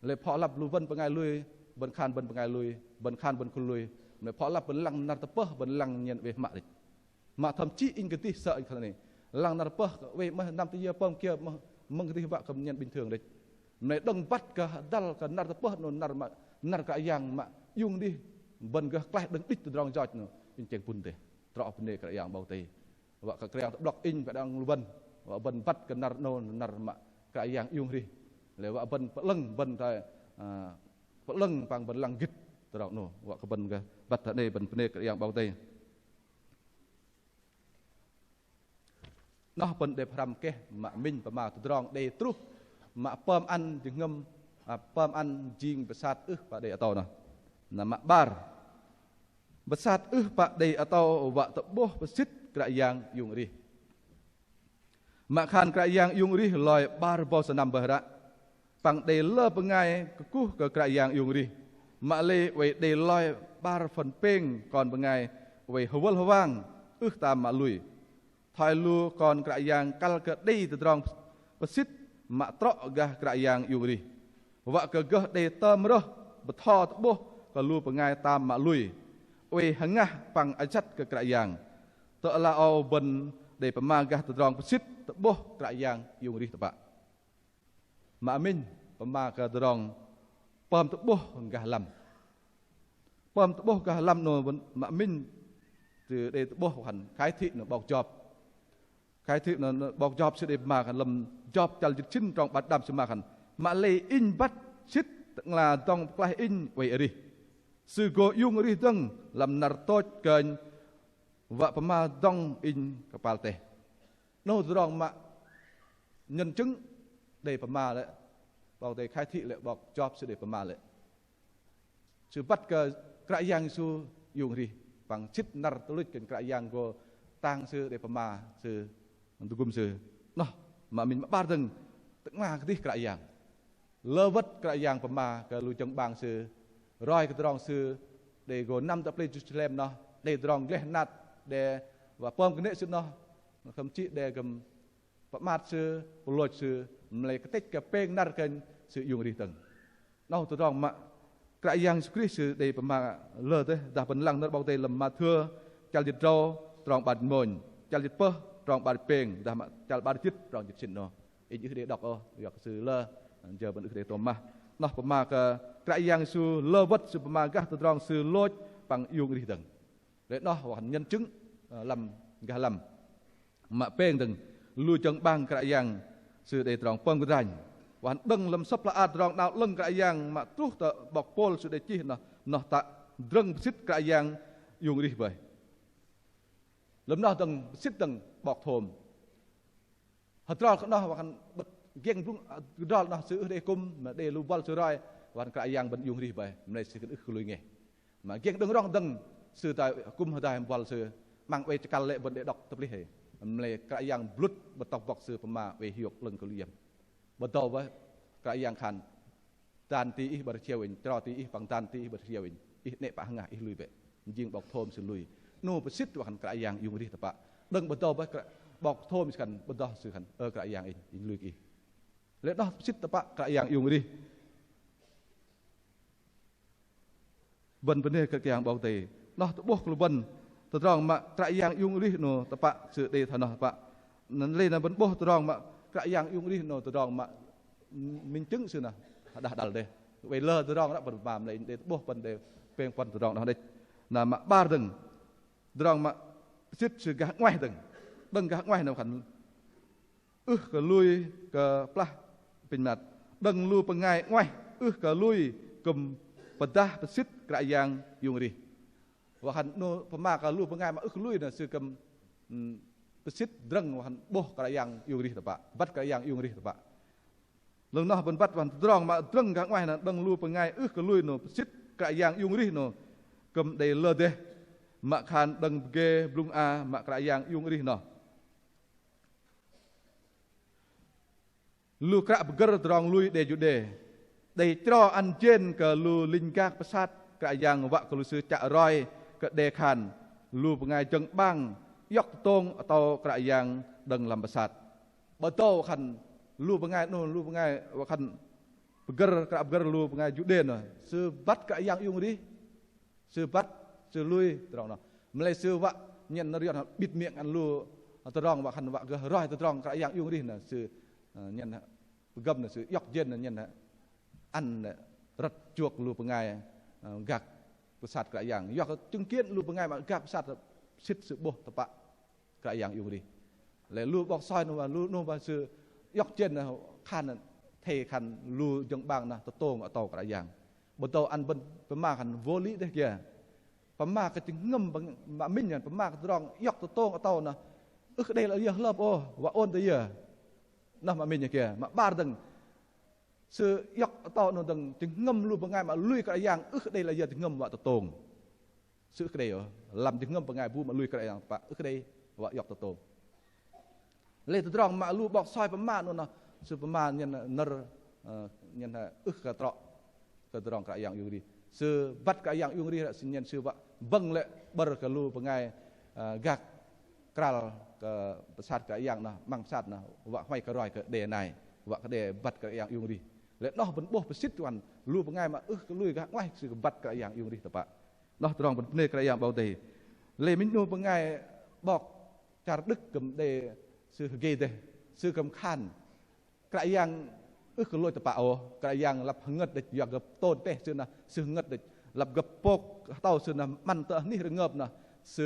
เลยพอรับลูวันเป็นไงลุยบนคานเป็นไงลุยบนคานเป็นคนลุยเลยพอรับเป็นลังนาตะเปะเป็นลังเงียนเวมาดิมาทำชี้อินกันที่เสยขนาดนี้ลังนาตะเปะเวมานำที่เยอะป้อมเกี่ยวมึงที่ว่าคำเงียนbình thường đấyเลยดังบัดกับดัลกับนาตะเปะนนนากับยังมายุ่งดิบนกับใกล้ดังดิดรองจอดเนาะเป็นเจงปุ่นเตะตรอปุ่นเตะกับยังเบาเตะว่ากับเกลียวบล็อกอินกับดังลูวันว่าบนบัดกับนาโนนามาcái yang yung ri le wa ban leng tai leng pang ban lang git tro no wa ka ban ga bat ta ne ban pne cái yang bau tei no ban de pram ke ma min pa ma trong de tru ma pom an ji ngam pom an jing besat pa de atau na ma bar besat pa de atau wa ta boh besit cái yang yung ri mà khan cái yang yung ri lòi bar bao sanam bahra pang de lơ pengai ku cái yang yung ri mà le we de lòi bar phần peng còn pengai we hwal hwang tam mà lui thoi lu còn cái yang kal ke đi từ trong pesit mà trọ ga cái yang yung ri wa ke ge de tam ro betho bo ka lu pengai tam mà lui we hangah pang ajat ke cái yang to la au ben de pemaga từ trong pesit boh cái yang yung ri tepak ma min pemaga terong pom tu boh gah lam pom tu boh gah lam no ma min từ đây tu boh hẳn khai thị nó bọc job khai thị nó bọc job sẽ để mà hẳn làm job chal dịch chín trong bát đam sẽ mà hẳn ma lê in bắt chít là trong play in vậy đi sự go yung ri teng làm nar tốt kênh và pema dong in kapal teh nó rong mà nhân chứng để phẩm mà đấy bảo để khai thị lại bảo job sẽ để phẩm mà lại sự bắt cái yang su dùng đi bằng chít nar tôi lịch cái yang của tang sư để phẩm mà sư tôi gồm sư nó mà mình bắt dừng tức là cái yang lơ vất cái yang phẩm mà cái lưu trong bang sư rồi cái rong sư để gồm năm tập lên Jerusalem nó để rong ghé nát để và pom cái nệ sư nó không chỉ để cầm bắt mát sư lột sư lấy cái tết cái peng nát cái sự dùng đi từng nó tôi rằng mà cái yang Christ để mà lơ thế đã phần lăng nó bao tay làm mà thưa chal dịch rau tròn bát mồn chal dịch pơ tròn bát peng đã mà chal bát chít tròn dịch xin nó ý như thế đọc đọc sự lơ giờ vẫn được để tôm nó mà cái yang sư lơ vất sư mà các tôi rằng sư lột bằng dùng đi từng để nó hoàn nhân chứng làm gà làm mà peng từng lui chân bang cái yang sự để tròn pom cái rành và đừng làm sắp là tròn nào lưng cái yang mà trút tờ bọc pol sự để chi nó ta rừng xít cái yang dùng đi vậy lắm nào từng xít từng bọc thồm hạt tròn nó và kiêng lúc đó nó sự để cung mà để lu bal sự rồi và cái yang bận dùng đi vậy này sự cái lùi nghe mà kiêng đừng rong đừng sự tại cung hơi tại bal sự mang về cái lệ bận để đọc tập lý hệ này cái yang blut bật tọc bọc sự mà về hiệu lần cái liềm bật đầu với cái yang khăn tan tí bật chiều in cho tí bằng tan tí bật chiều in nệ bả ngã lùi về riêng bọc thôm sự lùi nô bật xít vào cái yang dùng đi tập bạ đừng bật đầu với bọc thôm sự khăn bật đầu sự khăn cái yang in lùi kì lẽ đó xít tập bạ cái yang dùng đi vấn đề cái yang bảo tề nó buộc là vấn tôi rằng mà cái yang dùng đi nó tập bạ sự đề thần nó bạ nên là vấn buộc tôi rằng mà cái yang dùng đi nó tôi rằng mà mình chứng sự nào đã đặt đây về lơ tôi rằng đã bật bàm này để buộc vấn đề về phần tôi rằng đó đây là mà ba rừng tôi rằng mà xít sự gác ngoài rừng đừng gác ngoài nào khẩn cái lui cái pla bình mặt đừng lui bằng ngày ngoài cái lui cầm bật đá bật xít cái yang dùng đi và hắn nó mà cái lui bằng ngày mà cái lui là sự cầm bật xít rừng và hắn buộc cái yang dùng đi tập bạ bắt cái yang dùng đi tập bạ lần nào vẫn bắt vẫn rong mà rừng gác ngoài là đừng lui bằng ngày cái lui nó xít cái yang dùng đi nó cầm đầy lơ đê mà khan đừng ghê blung a mà cái yang dùng đi nó lu krak beger terong lui de jude de tro an chen ke lu lingkak pesat ka yang wa ke lu sư cak roi ke de khan lu pengai jeng bang yok tong atau krak yang deng lam pesat beto khan lu pengai no lu pengai wa khan beger krak beger lu pengai jude no sư bat ka yang yung đi sư bat sư lui terong no mlai sư wa nyen riot bịt miệng ăn lu terong wa khan wa ge roi terong krak yang yung đi no sư nhân gầm là sự yóc dân là nhân ăn rất chuộc lùa bằng ngày gạc sạt cả dạng yóc chứng kiến lùa bằng ngày mà gạc sạt xịt sự bổ tập bạ cả dạng yêu đi lấy lùa bọc soi nó lùa và sự yóc dân là khăn thề khăn lùa trong bang là tô ở tàu cả dạng bữa tàu ăn bên mà khăn vô lý đấy kìa mà cái tiếng ngâm bằng mà mình nhận mà cái rong yóc tô ở tàu nè đây là giờ lớp ô và ôn tới giờ nó mà mình như kia mà ba đằng sự yóc to nó đằng tiếng ngâm luôn bằng ngày mà lui cái dạng đây là giờ tiếng ngâm vợ tồn sự cái đây làm tiếng ngâm bằng ngày bu mà lui cái dạng và cái đây vợ yóc tồn lên từ trong mà lui bọc soi bấm ma nó sự bấm ma nhân nở nhân là cái trọ cái trong cái dạng yêu đi sự bắt cái dạng yêu đi là sinh nhân sự vợ vâng lệ bờ cái lui bằng ngày gạc kral ke pesat ke yang nah mangsat nah wa hoi ke roi ke de nai wa ke de bat ke yang yung di le noh ben boh pesit tuan lu pengai ma ke lui ke ngoi su ke bat ke yang yung di tepa noh trong ben ne ke yang bau te le min nu pengai bok car đức kem de su ge de su kem khan ke yang ke lui tepa o ke yang lap nget de yak ke ton te su na su nget de lap ke pok tau su na man te ni ngợp na su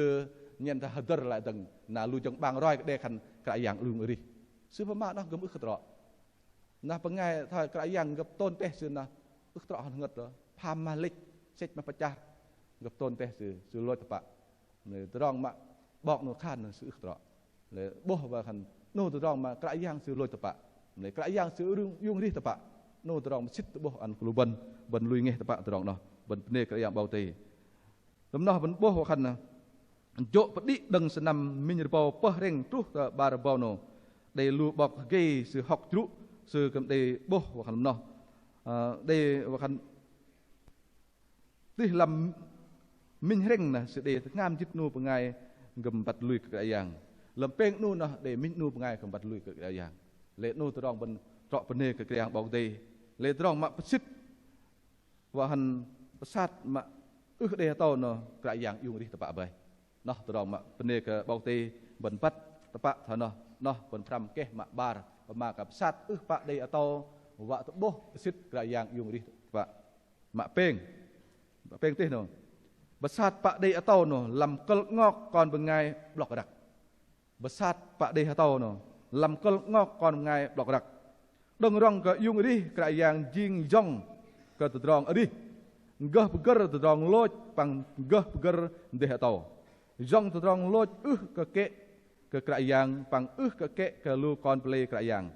nhân ta hadar lại đằng na lu trong bang roi để khăn cái yang lu ngri sư phạm nó gấm ức trọ na bằng ngày thay cái yang gặp tôn te sư na ức trọ hằng ngật đó phàm malik xét mà phát cha gặp tôn te sư sư lôi tập bạ người tròn mà bọc nó khan sư ức trọ để bố và khăn nô tròn mà cái yang sư lôi tập bạ để cái yang sư yung đi tập bạ nô tròn xít bố ăn kêu bần bần lui nghe tập bạ tròn đó bần nê cái yang bao tì lắm nó bần bố khăn na chỗ bất đi đằng sân nằm mình bảo bơ rèn trú bà bảo nó để lù bọc gây sự học trú sự cầm để bố và khăn nó để và khăn đi làm mình rèn là sự để ngam chít nu bằng ngày gầm bật lùi cái dạng làm pen nu nó để mình nu bằng ngày gầm bật lùi cái dạng lệ nu từ đong bên trọ bên này cái dạng bảo đây lệ từ đong mà xích và hành sát mà để tao nó cái dạng dùng đi tập bạ vậy nó từ đó mà vấn đề cái bao tê bẩn bắt tập bạ thằng nó bẩn phàm kê mà mà gặp sát bạ đây ở tàu vợ tập bố xít cái dạng dùng đi vợ mà peng tê nó bật sát bạ đây ở tàu nó làm cơn ngọc còn bằng ngày lọc đặc bật sát bạ đây ở tàu nó làm cơn ngọc còn ngày lọc đặc đồng rong cái dùng đi cái dạng jing jong cái từ rong ở đi gơ gơ từ rong lôi bằng gơ gơ để ở tàu dòng từ trong lôi cái kệ cái yang bằng cái kệ cái lu con play cái yang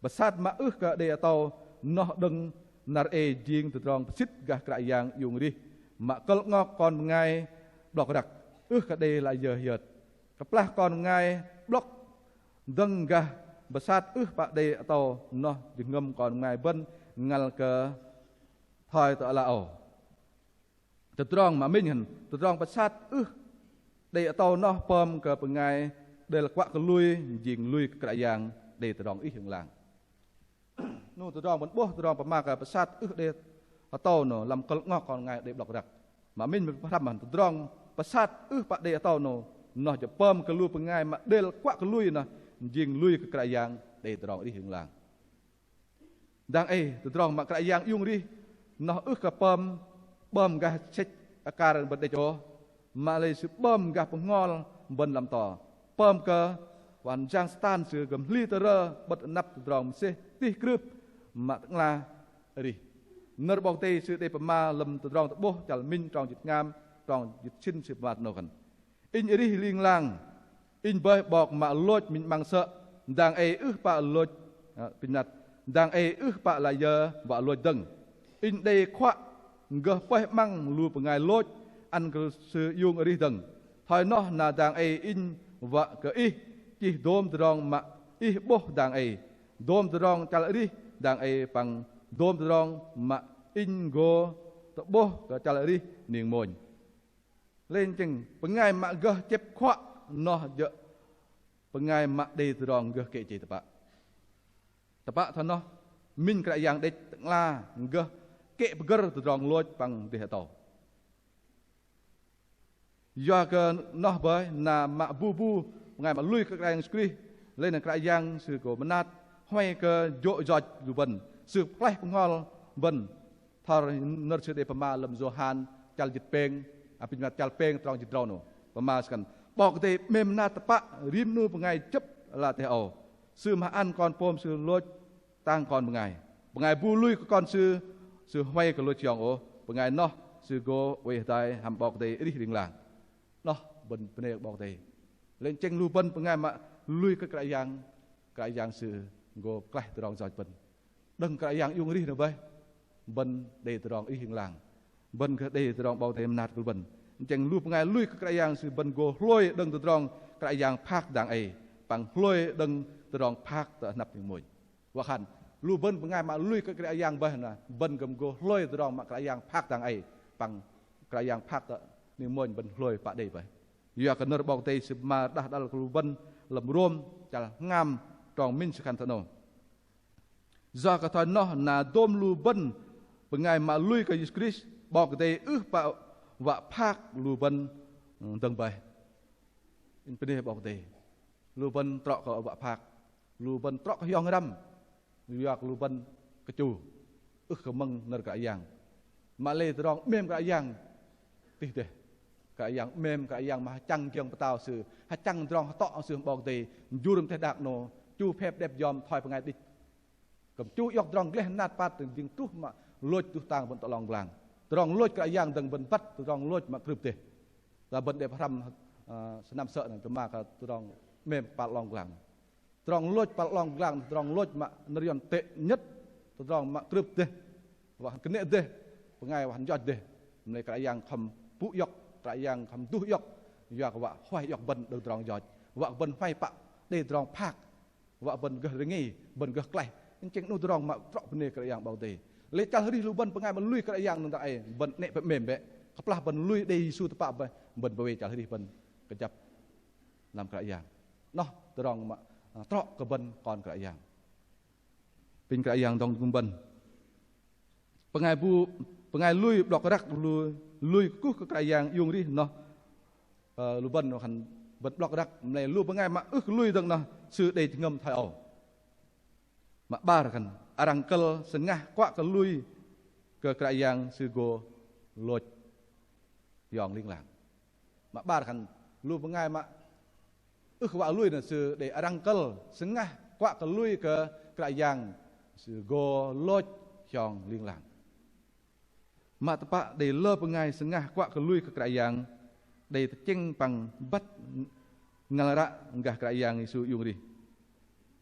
bát sát mà cả đây tàu nó đừng nar riêng từ trong xít gà cái yang dùng đi mà col ngọc còn ngay đọc đặc cả đây là giờ hiệt cặp lá còn ngay block dâng gà bát sát bạc đây tàu nó ngâm còn ngay bên ngal ke thôi tợ là ổ từ trong mà mình hình từ trong bát sát đây tàu nó pom ke pengai đây là quạ cái lui dình lui cái yang đây từ trong ít hướng làng nô từ trong vẫn bố từ trong mà cái bát sát đây tàu nó làm col ngọc còn ngay để đọc đặc mà mìnhทำมันtừ trong bát sát bạc đây tàu nóจะpom cái lui pengai mà đây là quạ cái lui nè dình lui cái yang đây từ trong ít hướng làng đang từ trong mà cái yang yung đi nó cái bom gà chết acar bật đây cho mà lấy sự bom gà ngon bần làm tỏ bom cơ hoàn trang stan sự gầm liter bật nắp từ trong xe tí cướp mà cũng là đi nợ bọc tê sự tê mà lầm từ trong bố chả minh trong dịch ngam trong dịch xin sự mặt nổ gần in đi liên lang in bởi bọc mà lột mình mang sợ đang bạ lột bình nặt đang bạ là giờ và lột đừng in đây khoa gờ phải mang lùi bằng ngày lột ăn cái sự dùng ở đi đừng thôi nó là đang in và cái chỉ đom từ trong mà bố đang đom từ trong trả đi đang bằng đom từ trong mà in go tập bố cái trả đi niềng mồn lên chừng bằng ngày mà gờ chép khoa nó dợ bằng ngày mà đi từ trong gờ kệ chỉ tập bạ thôi nó mình cái dạng đấy là gờ kệ gờ từ trong lôi bằng để tàu do cái nó bởi là mà bu ngày mà lui cái dạng screen lên là cái dạng sự của mình nát hoay cái dội giọt dù bẩn sự plei bằng ngon bẩn thar nợ sự để mà làm Johan chal dịch peng apin mặt chal peng trong dịch tròn mà sekanบอกแต่เมมนาตปะริมนูเป็นไงจับละแต่เอาซื้อมาอันก่อนปมซื้อรถตั้งก่อนเป็นไงบูลุยก่อนซื้อไว้กับรถจองโอเป็นไงเนาะซื้อโกเวทายทำบอกแต่ริหิงหลังเนาะบนเป็นเอกบอกแต่เล่นเจงลูบนเป็นไงมาลุยกับกระยังซื้อโกใกล้ตรองจอยเป็นดังกระยังยุ่งริหิงไปบนเดตรองริหิงหลังบนก็เดตรองบอกแต่นาดกุบนจังลูกไงลุยกระยังสืบันโกลอยดังตรองกระยังพักดังปังลอยดังตรองพักตะนับอย่างมวยว่าขันลูบันเป็นไงมาลุยกระยังไปนะบันกับโกลอยตรองมากระยังพักดังปังกระยังพักตะนี่มวยบันลอยปะได้ไปอยากกันนรบอกเตยสืบมาดัดลูบันลำรวมจะงามตรองมินสกันถนนจอกระทอนนอนาดมลูบันเป็นไงมาลุยกับยิสคริสบอกเตยปะว่าภาคลูบันตึงไปเป็นเรื่องบอกเตะลูบันตรอกกับว่าภาคลูบันตรอกกับยองรำอยากลูบันกระจูขมังนรกะยังมาเลยตรองเมมกะยังติเตะกะยังเมมกะยังมาจังเกียงปะตาวสื่อฮัจังตรองต่อสื่อบอกเตะยูริมเทดักโนจูเพบเด็บยอมถอยไปไงดิกับจูยกตรองเกล้นาดปาตึงจิงตุ้มาลอยตุต่างบนตะลองกลางตรองลอยกระยังดังบนปัดตรองลอยมากรึบเตะแต่บนเดพรำสนามเสนจะมากับตรองเมมปาลองกลางตรองลอยปาลองกลางตรองลอยมานริยนเตะยัดตรองมากรึบเตะว่ากันเนเตะเป็นไงว่าหันยอดเตะในกระยังคำปุยกกระยังคำดุยกยกว่าห้อยยกบนโดยตรองยอดว่าบนไฟปะได้ตรองภาคว่าบนเกลืองี้บนเกลือไกลจริงๆนู่นตรองมาตรอกเป็นกระยังเบาเตะเลยจัลฮรีลูบันเป็นไงมันลุยกระยังนั่นแต่บันเนะเป็นเมมเบะขับลาบันลุยได้สู้ตะปะไปบันบริเวณจัลฮรีบันกระจับนำกระยังเนาะตรองมาตรอกกระบันก่อนกระยังเป็นกระยังตรงกุมบันเป็นไงลุยดอกรักลุยกู้กระยังยุงดิเนาะลูบันขันบันดอกรักในลูเป็นไงมาลุยดังเนาะซื้อได้เงินไทยเอามาบ้ากันarangkel sengah kuat ke lui ke kerajaan sugo loj yong ling lang mak bar kan lu pengai mak kuat lui na su de arangkel sengah kuat ke lui ke kerajaan sugo loj yong ling lang mak tepak de le pengai sengah kuat ke lui ke kerajaan de ceng pang bat ngalarak ngah kerajaan isu yung ri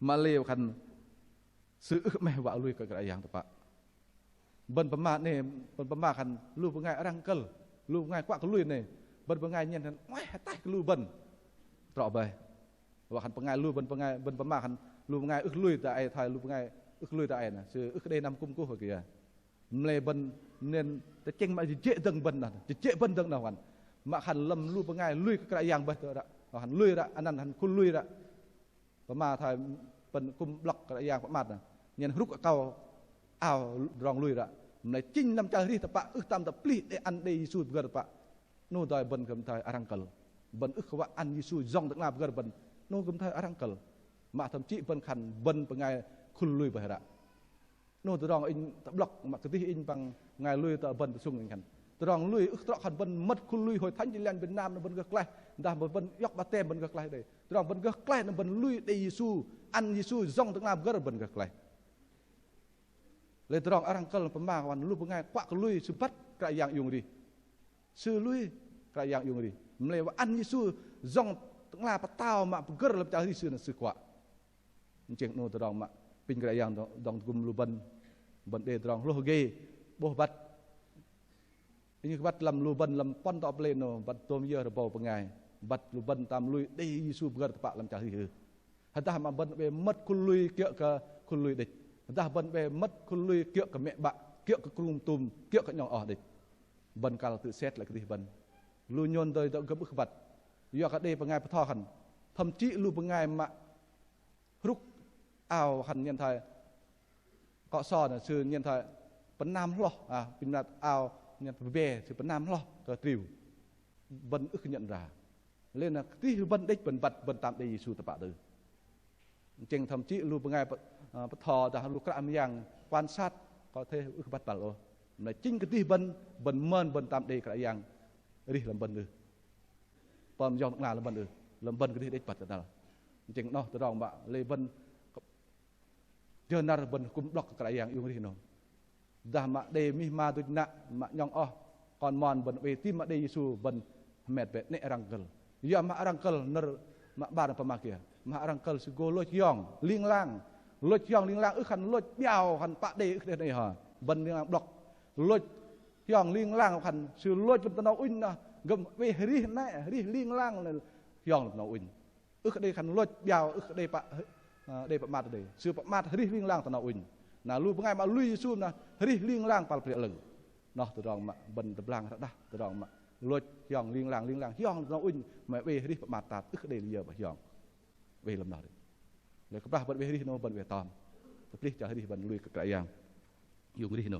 mak le kan sự mẹ vợ lui cái yang tập bần bấm mát này bần bấm mát hẳn lưu với ngài răng cờ lưu ngài quạ cái lui này bần với ngài nhận hẳn ngoài tay cái lưu bần trọ về và hẳn với ngài lưu bần bấm mát hẳn lưu với ngài ức lui tại thay lưu với ngài ức lui tại này sự ức đây năm cung cố hồi kìa lê bần nên cái tranh mà chế dâng bần nào chế bần dâng nào hẳn mà hẳn lầm lưu với ngài lui cái yang bần đó hẳn lui đó anh hẳn khôn lui đó và mà thay bần cung lọc cái yang của mặt này nhân rút cái câu ao rong lui đó này chinh năm trời đi tập bạ ức tam tập pli để ăn đây Giêsu gần tập bạ nô đòi bần cầm thời arang cờ bần ức không ăn Giêsu dòng tận làm gần bần nô cầm thời arang cờ mà thậm chí bần khăn bần bằng ngày khôn lui về đó nô từ rong in tập lọc mà cái tí in bằng ngày lui từ bần sung anh khăn từ rong lui ức trọ khăn bần mất khôn lui hồi thánh Giêsu Việt Nam nó bần gật lại đa bần yóc ba tem bần gật lại đây từ rong bần gật lại nó bần lui đây Giêsu ăn Giêsu dòng tận làm gần bần gật lạiเลยตรองอรังเกลประมาวันลูกเป็นไงควักลุยสุพัดกระยางยุงดีซื้อลุยกระยางยุงดีมันเลยว่าอันยิสูจ่องตั้งลาปะเต้ามาเกิดรับจากที่ซื้อนั่นซื้อกว่าจริงโนตรองมาเป็นกระยางดองกุมลูบันบันเดตรองโลเกโบบัดนี่บัดลำลูบันลำป้อนตอบเลนโนบัดตัวมีเยอะระบบเป็นไงบัดลูบันตามลุยได้ยิสูเกิดปะลำจากที่คือฮัตตามาบันไปมัดคุณลุยเกี่ยวกับคุณลุยเด็กta bận về mất con lui kiệu cả mẹ bạn kiệu cả cung tùm kiệu cả nhỏ ở đây bận cả là tự xét lại cái gì bận lui nhon đời đã gấp bức vật do cả đây bằng ngày thọ hẳn thậm chí lui bằng ngày mà rút ảo hẳn nhân thời cọ sò là sư nhân thời bận nam lo bình là ảo nhân về thì bận nam lo cờ triều bận ức nhận ra nên là tí bận đích bận vật bận tạm đây Giêsu tập bạ từ chừng thậm chí lui bằng ngày thọ đã lục ra yang quan sát có thể ước bắt bảo rồi là chính cái tí bần mơn bần tạm đây cái yang đi làm bần được còn do là làm bần được làm bần cái đi đấy bật ra chính nó từ đó mà lê bần giờ nào bần cũng block cái yang yêu cái gì nó ra mà đây mi ma tôi nạ mà nhong còn mòn bần về tim mà đây Giêsu bần mệt về nệ răng cờ giờ mà răng cờ nở mà ba là pama kia mà răng cờ sự go lôi yong liêng lang lôi yong liêng lang ức khăn lôi biao khăn pạ đây ức đây hả bần liêng lang block lôi yong liêng lang khăn sự lôi trong tao uin na gầm về ri này ri liêng lang là yong tao uin ức đây khăn lôi biao ức đây pạ mát đây sự pạ mát ri liêng lang tao uin na lui ngay mà lui Giêsu na ri liêng lang pal pria lừng nó từ đó mà bần tập lang đã từ đó mà lôi yong liêng lang yong tao uin mà về ri pạ mát ta ức đây giờ mà yong về làm nào đấyเลยก็ปราบเวทีโนบันเวตอมแต่พลิกจะให้ดีบันลุยกับกระยังอยู่ไม่ดีโน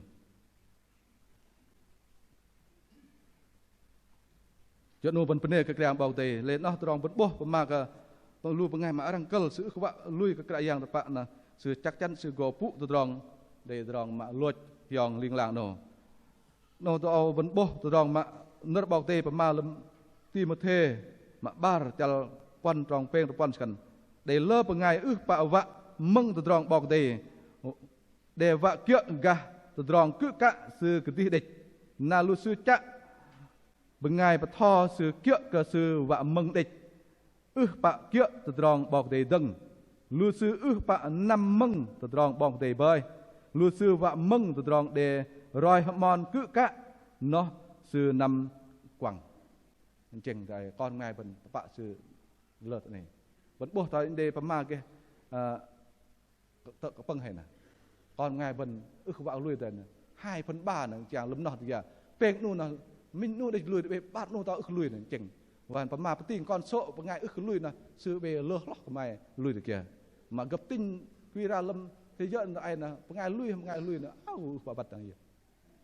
จนโนบันเป็นเนกับกระยังเบาเตะเลยนอตรองบันบ่ประมากับต้องลุยเป็นไงมารังเกลสื่อเขาว่าลุยกับกระยังแต่ปะนะสื่อจักจันสื่อโกปุตัวตรองได้ตรองมาลวดยองลิงลางโนตัวเอาบันบ่ตัวตรองมาเนื้อเบาเตะประมาลำตีมาเทมาบ้าจะปอนตรองเป้งตะปอนกันđể lơ bằng ngày ước bạo vạ mừng từ tròn bọc để vạ kiện gà từ tròn cứ cạ sư cái tí địch na lu sư chạ bằng ngày bật thò sư kiện cả sư vạ mừng địch ước bạo kiện từ tròn bọc đầy dừng lu sư ước bạo năm mừng từ tròn bọc đầy bơi lu sư vạ mừng từ tròn để roi mòn cứ cạ nó sư năm quẳng chừng tại con ngày bần bạ sư lợt này vẫn buộc tại đề bấm ma kia tự có băng hay nè còn ngày vẫn ước vào lui tới 2/3 nè chàng lấm nọt kìa peng nu nè mình nu để lui để bắt nu tao ước lui nè chừng và bấm ma tin con sộ ngày ước lui nè sư về lơ lóc của mày lui được kìa mà gặp tin quy ra lâm thì giờ ai nè ngày lui nè áo và bật này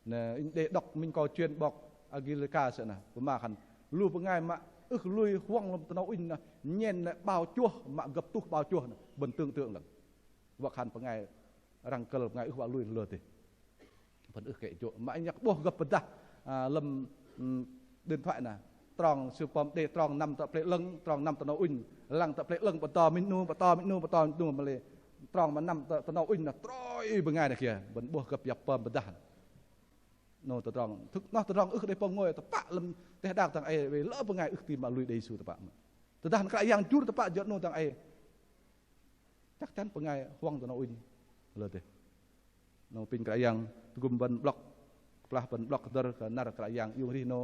nè để đọc mình có chuyện bọc Agilica sợ nè bấm ma khăn lui ngày mà ước lui hoang lom tao in nè nhen bao chua mà gặp tu bao chua bần tương tượng là vợ khăn vào ngày răng cờ ngày ước vào lui lừa thì vẫn ước kệ chỗ mà anh nhắc bố gặp bần ta lâm điện thoại nè tròn siêu pom để tròn năm tập lệ lưng tròn năm tao in lăng tập lệ lưng bờ to mình nu mà lệ tròn mà năm tao in là trôi bần ngày này kìa bần bố gặp dập pom bần ta nó tao tròn thức nó tao tròn ước đây pom ngồi tao pạ lâmแต่ดาวต่างไอเวลาเป็นไงอึกตีมาลุยได้สู่ตะปะแต่ด้านกลางยังจุดตะปะยอดโน่ต่างไอจักจันเป็นไงห่วงตัวน้อย เลยเด้น้องเป็นกระยังกุมบันบล็อกปลาบันบล็อกเดอร์ก็น่ากระยังยุงรีโน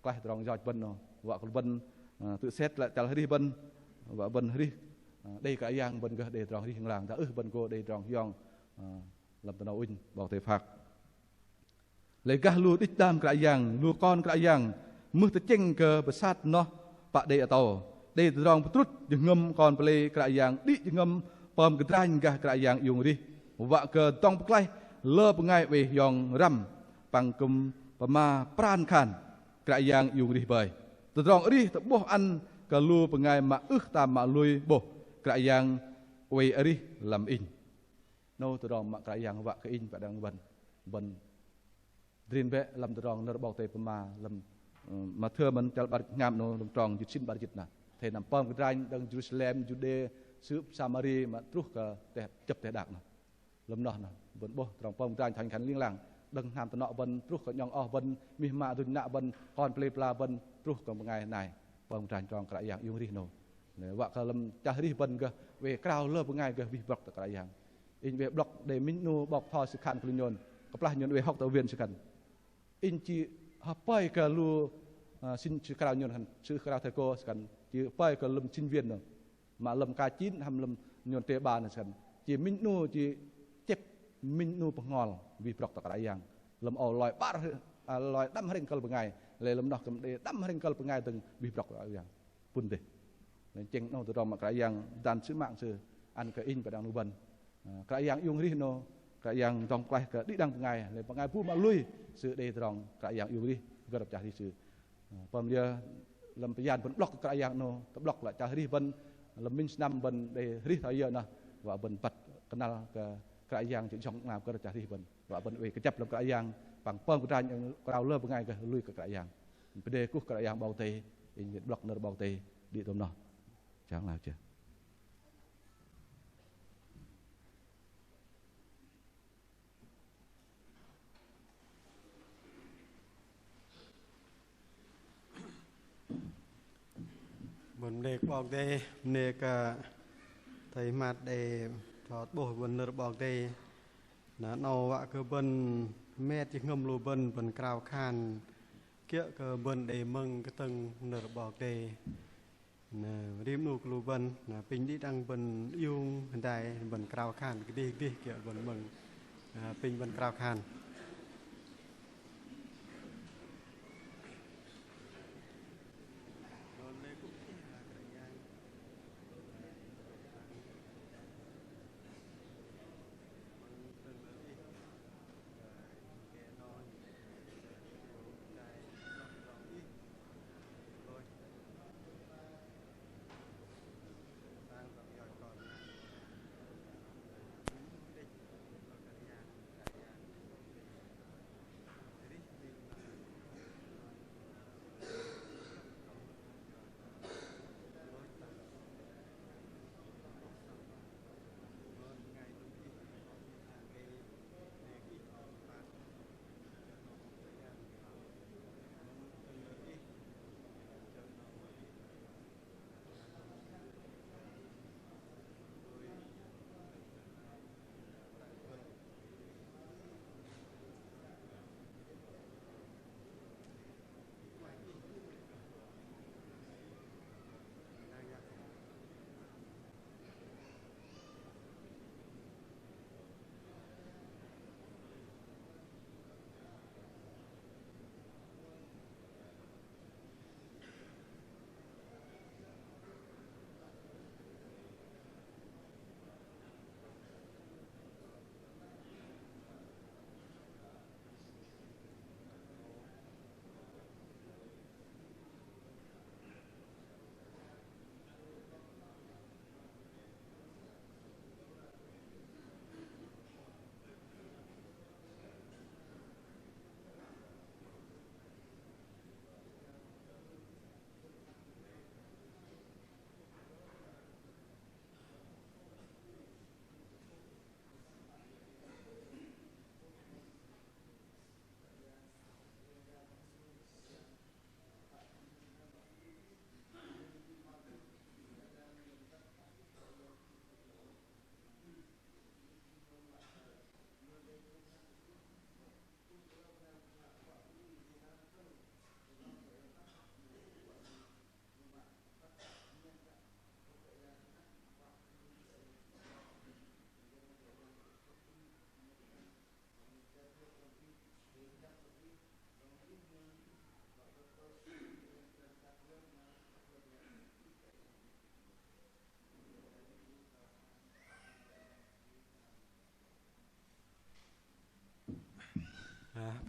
ใกล้ตรองยอดบันเนาะว่าคนบันtự xét lại trả lờiบันว่าบันรีđâyกระยังบันก็ได้ตรองที่ข้างล่างถ้าบันก็ได้ตรองยองลำตะนอินบอกเตฟักเลยกะลูติดตามกระยังลูกอนกระยังมือตะเจงเกอประสาทเนาะปะเดอโตได้ตรองปตรุดยังงมก่อนไปเลยกระยังดิยังงมปอมกระไรกระยังยุงรีว่าเกิดต้องใกล้เลิบง่ายไปยองรำปังกุมปมาปราณขันกระยังยุงรีเบยตรองรีตบ่อันกะลูปง่ายมาตามมาลุยบ่กระยังเวรีลำอินโนตรองมากระยังวะกอินปะดังบันดินเวลำตรองนรบอกเตปมาลำมาเถื่อมันจะบัดงามโนลำตรองยุดสิ้นบัดจิตนะเทนำป้อมกระไรดังเยรูซาเล็มยูเดย์ซื้อซามารีมาตรุกกะแต่จับแต่ดักนะลำนอนนะบนบ่ตรองป้อมกระไรทันขันเลี้ยงหลังดังนำตะเนาะบันตรุกกะยองอ้อบันมีมาดุนนะบันก่อนเปลปลาบันตรุกกะไงนายป้อมกระไรตรองกระยังยุงรีโนเนี่ยว่ากะลำจ่ารีบันกะเวกราวเลิบไงกะวิบล็อกตะกระยังอินเวบล็อกเดมินูบอกทอสิขันพลินยนกับปลาหยนเวฮอกตะเวียนสิขันอินจีฮับไปกะลูสินชื่อกราวยนหันชื่อกราวเทโกสิกันจีไปกะลำสินเวียนเนาะมาลำกาจีนทำลำยนเตบานสิกันจีมินูจีเจ็บมินูปงอลวิบล็อกตะกระยังลำเอาลอยบ้าลอยดั้มเร่งกลเป็นไงเลยลำนอกจำเดดั้มเร่งกลเป็นไงตึงวิบล็อกตะกระยังปุ่นเดเลยเจงน้องตัวรองมากระยังดันซื้อmạngซื้ออันกะอินไปดังนูบันกระยังยุงรีโนกระยังตองไกลกระดิดังเป็นไงเลยเป็นไงผู้มาลุยซื้อเดตรองกระยังยุงรีก็รับจ่าที่ซื้อพอมเดียลำพยานเป็นบล็อกกระยังโนกับบล็อกละจ่าที่บันลำมินส์นำบันเดรีทายนะว่าบันปัดกันนัลกระยังจะช่องงามก็รับจ่าที่บันว่าบันเวกระจับลำกระยังปังป้อมกระยังเราเลิกเป็นไงก็ลุยกระยังเป็นเดกุกระยังเบาเตอินบล็อกเนอร์เบาเตดีตรงนั้นช่างแล้วเจ้าบนเด็กบอกได้เนกไทยมาได้ถอดบ่บนเนรบอกได้นะเอาว่าคือบนแม่ที่งมรูบนบนกราวคานเกี่ยคือบนได้มึงก็ตึงเนรบอกได้นะริมนูกรูบนนะปิงดีดังบนยุงได้บนกราวคานก็ดีเกี่ยบนมึงปิงบนกราวคาน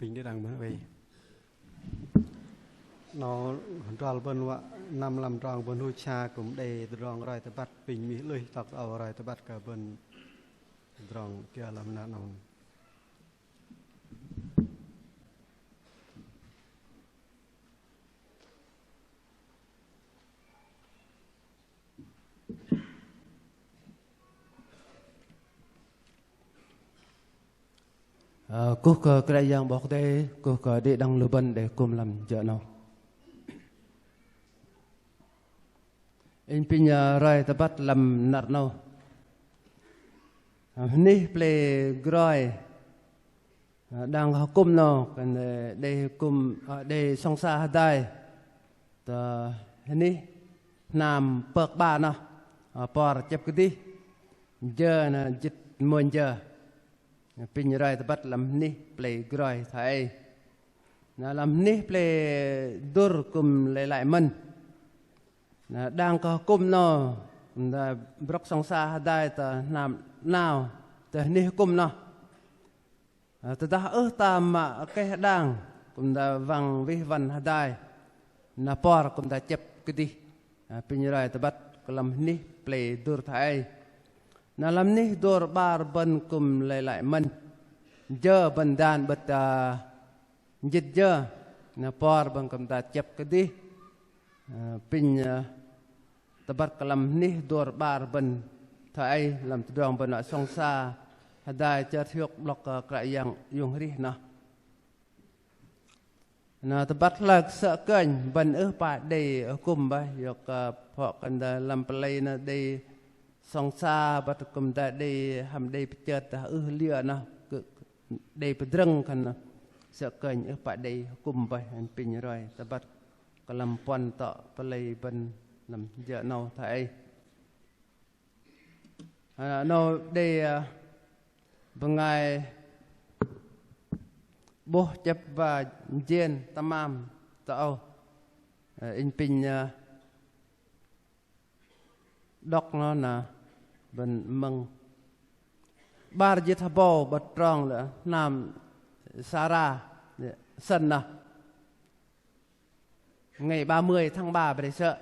bình đi đằng bên về nó tròn bên vợ năm làm tròn bên hôi cha cũng để tròn rồi tập bắt bình mỹ lười tọc ở rồi tập bắt cả bên tròn kia làm nạn nòng cô cờ cái yang bọc đây cô cờ để đăng lưu bân để cùng làm chợ nào anh pin rồi ta bắt làm nạt nào ní play groi đang học cung nào cần để cùng để song sa đây ta ní nam bậc ba nào par chép cái đi giờ là chít muôn giờ pin rồi ta bắt làm ní play groi thầy làm ní play dur cùng lại mình đang có cung nó bốc song sa đây ta làm nào ta ní cung nó ta đã ta mà cái đang cũng đã vang vi văn đây na por cũng đã chép cái đi pin rồi ta bắt làm ní play dur thầy na làm ní dur bar bên cùng lại mình giờ bên đàn bật dịch giờ na por bên cũng đã chép cái đi pin ta bắt làm ní dur bar bên thầy làm đường bên ở song sa hadai cha thiok blok cái yang yung ri na ta bắt lạc sợ cảnh bên ở pa đây ở cùng ba yok họ cần làm play na đây song sa bắt cùng ta đây ham đây chơi ta lia na đây pedreng kan sợ cảnh ở pa đây cùng ba anh pin rồi ta bắt làm pon tọ play bên làm giờ nào thầy nó đây bằng ngày bố chấp và dên tamam tạo in pin đọc nó là bên mừng ba giết bò bật tròn là nam Sara sân nè ngày 30 tháng 3 bây giờ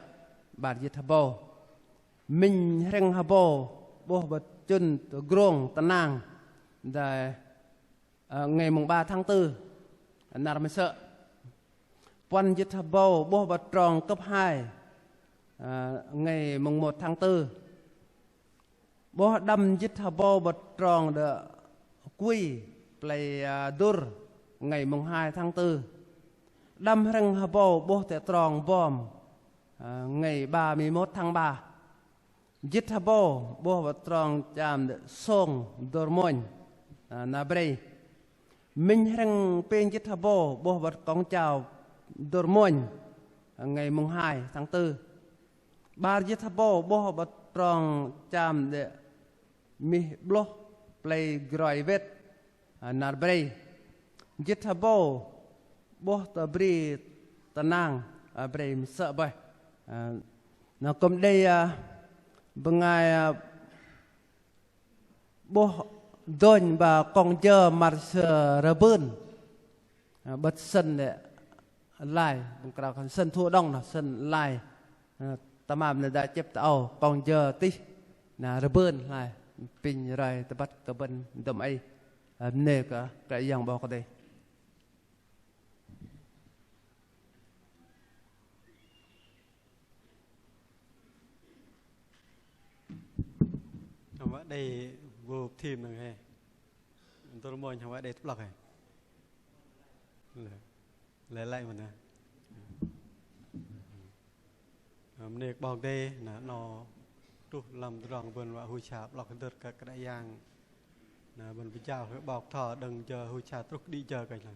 ba giết bò mình reng bò bố bật chân grong tanang Đại ngày mùng 3 tháng 4 nằm mới sợ Quan giết bầu bố bật tròn cấp 2 ngày mùng 1 tháng 4 bố đâm giết bầu bật tròn đỡ quy play dur ngày mùng 2 tháng 4 đâm răng bầu bố thể tròn bom ngày 31 tháng 3 giết bầu bố bật tròn chạm sông dormon na brei mình răng pen giết bò bò vật con chào dormon ngày mùng 2 tháng 4 ba giết bò bò vật tròn chạm để mi blo play groi vet na brei giết bò bò ta brei tanang brei sợ bay nó cầm đây bằng ngày bò đồn và con chờ mặt rờ bơn bật sân để lại bằng cái đó sân thua đông là sân lại tam am là đã chép tàu con chờ tí là rờ bơn lại pin rồi ta bắt ta bên đầm ấy nề cả cái dạng bao cái đây đây vô team này nghe tôi muốn không phải để block này lấy lại mình nè nè bọc đây là nó tu làm rong bên và hui chạp block được các đại giang là bên phía sau cái bọc thọ đừng chờ hui chạp trúc đi chờ cái này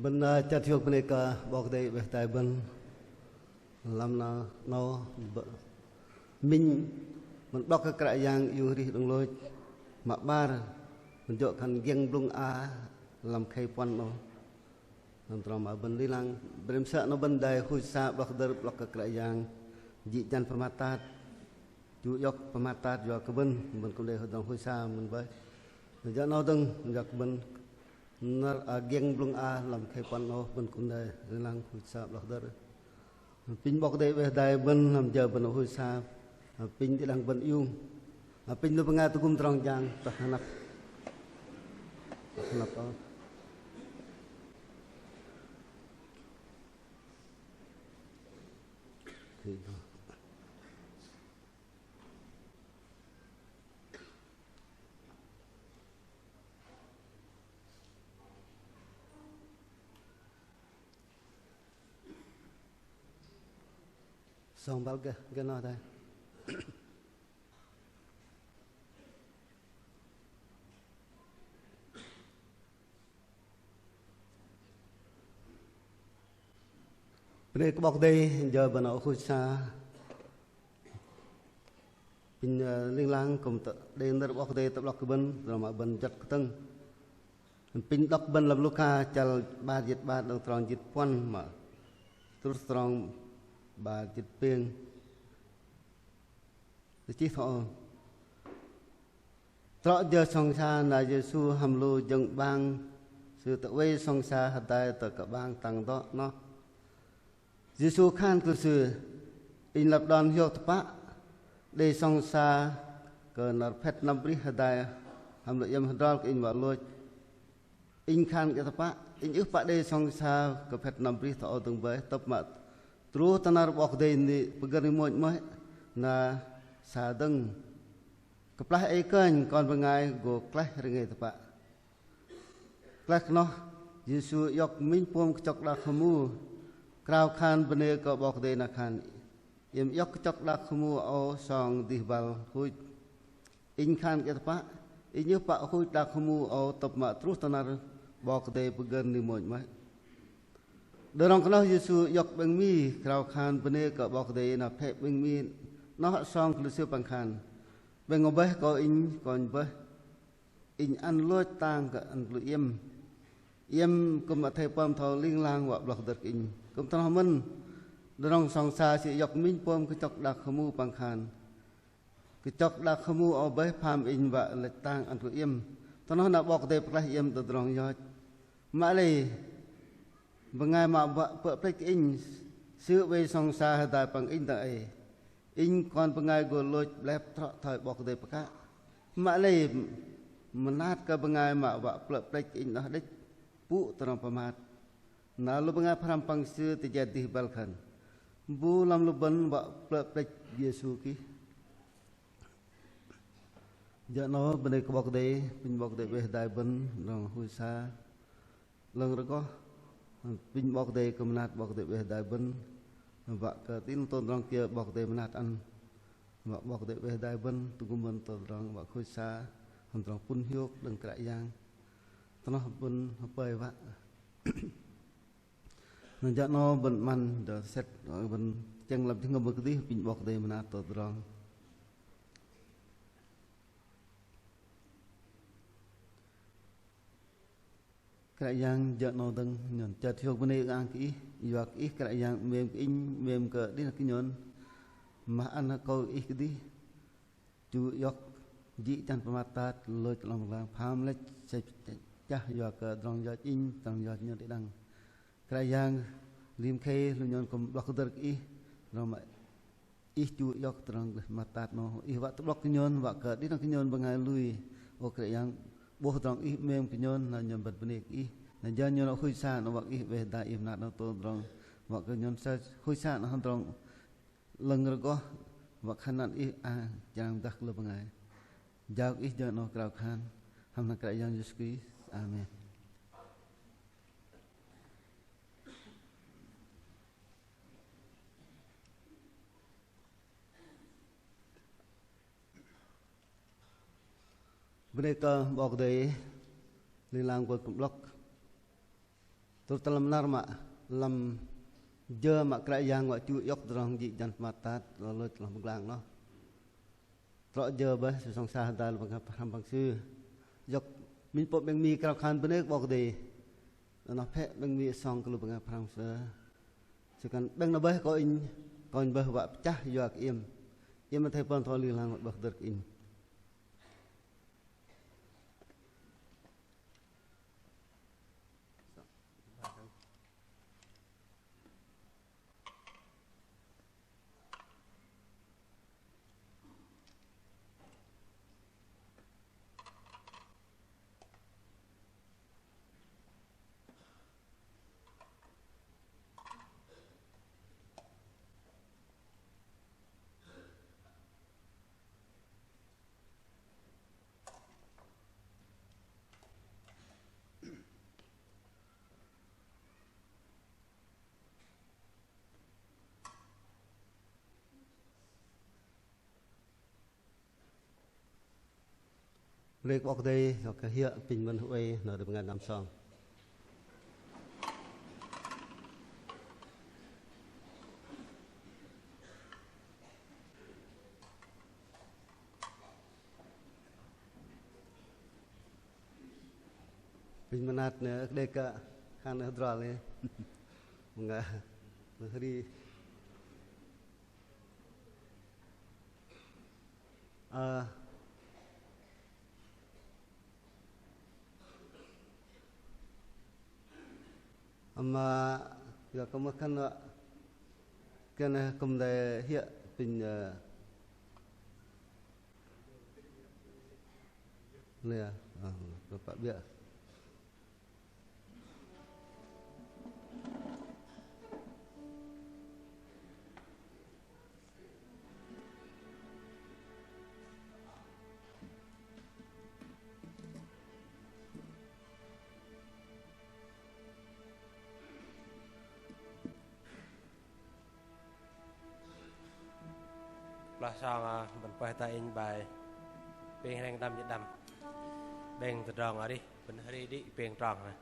bên chặt hiệu bên cái bọc đây về tại bên làm nó mình bọc cái cái yang yêu đi đồng lối mà ba mình chọn khăn giang lung a làm khay quan nó làm trò mà bên đi lang bên sợ nó bên đây khui sa bọc đời bọc cái yang dị chân pamata chú yok pamata do cái bên cũng đây đồng khui sa mình với mình cho nó từng giặc bên nó giang lung a làm khay quan nó bên cũng đây lang khui sa bọc đời pin bọc đây về đây bên làm giờ bên khui sa pin đi lang bên yêu pin lu pengat tu kum terang jang tak hanap kenapa song bal ke no đây đây có bọc đây giờ bà nội khui xa pin liên lang cùng đây nó bọc đây tập lọc cái bên rồi mà bên chặt tân pin đọc bên làm luka chal ba dịch ba đồng tròn dịch quan mà tôi tròn ba dịch pieng chỉ thọ trọ giờ song sa là Giêsu hầm lu dân bang sự tự quay song sa hạt đại từ cả bang tăng đó nó Giêsu khan cứ sự in lập đòn hiệu tập để song sa cờ nợ phết năm b리 hạt đại hàm lợi yếm hạt đòn in vào lôi in khan cái tập in ước bạn để song sa cờ phết năm b리 thọ từng với tập mặt trú tanar bọc đây ni pegari muat mai na sadeng keplah ikan kon bengai go klah rengai tepak klah noh Giêsu yok min pom kecok dak kamu krau khan bene ko bok de na khan yem yok kecok dak kamu o song dihbal hui in khan ke tepak in yu pak hui dak kamu o top ma terus tanar bok de pegar ni muat mai Dorong kena Yesus yok beng mi krau khan bene ko bok de na phe beng mi nó song klusio bang khan beng obeh ko in kon beh in an lo tang ka an lu yem kum ma the pom tho ling lang wa blok dak in kum tan men dorong song sa si yok min pom ke chok dak khamu bang khan ke chok dak khamu obeh pham in wa le tang an lu tan na bok de plah yem to dorong yo ma le Bengai mak buat perpek in sữa về song sa tại bằng in tại in còn bengai go lôi lép thọ thời bọc đề bạc mà lấy menat ke bengai mak buat perpek in dah dek bu terang pemat na lu bengai perampang sữa terjadi balkan bu lam lu ben buat perpek Yesus ki jano bende ke bok de pin bok de về đại ben rong hui sa leng rego pin bọc de kemenat bọc de beh dai ben vak ke tin ton rong kia bọc de menat an vak bọc de beh dai ben tunggu men ton rong vak khoi sa hon rong pun hiok deng kra yang tonoh ben apai vak nanjak no ben man do set ben cheng lam thing ngom ke pin bọc de menat ton rong kerajaan jangan nodeng nyon jatuh benih ang ki iwak ih kerajaan mem ke di nak nyon mah anak kau ih kedi ju yok ji tan pematat loi kelong lang pham le cah iwak ke drong jat in drong jat nyon dang kerajaan lim khe lu nyon kom blok der ih rom ih ju yok drong matat no ih wak blok nyon wak ke di nak nyon bangai lui o kerajaan bố tròn ít mềm cái nhon là nhon bật bên ít là do nhon nó khui xa nó bật ít về đại im nát nó to tròn bật cái nhon xa khui xa nó không tròn lần rồi có bật khăn ăn ít chẳng đặc là bằng ngày giao ít cho nó cào khan ham là cái yang Yesus amen Mereka bọc đấy liên lang với cụm lốc tôi ta làm nar mà làm giờ mà cái yang gọi chú yốc trong dị dân mà ta rồi làm làng nó rõ giờ bây sự song xa ta bằng làm bằng sư yốc mình bộ bằng mi cao khan bên nước bọc đi nó phê bằng mi song cái bằng làm sư sự cần bằng nó bây có in còn bây vợ chắc yok im mà thấy bọn thôi lì làng một bậc được in Lê bọc đây có cái hiệu bình vân huệ nở được ngàn năm song bình vân nát nữa đây cả khăn ở đó lên ngà đi mà giờ có một khăn nữa cái này cùng để hiện bình nè rồi bạn biết là sao mình quay tay in bài bên đang đâm đâm bên từ tròn ở đi mình đi đi bên tròn này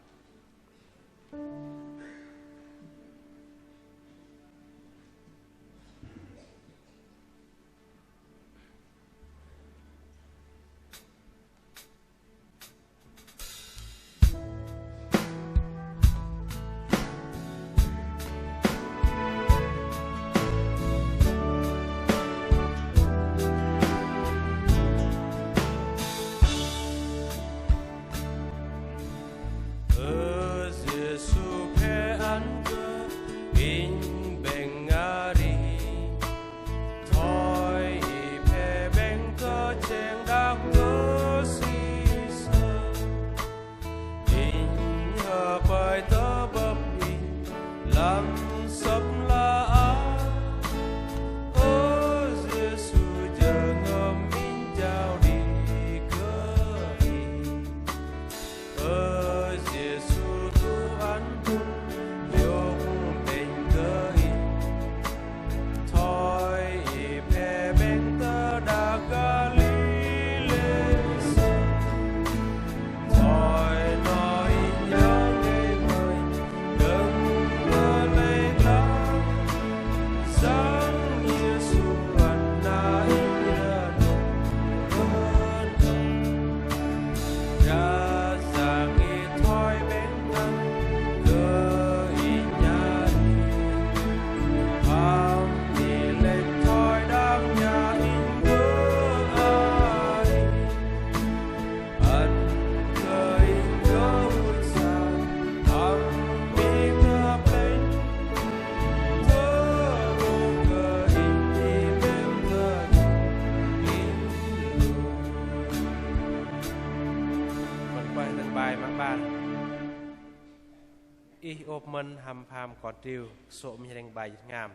mình hầm phàm còn tiêu số mình đang bài ngàm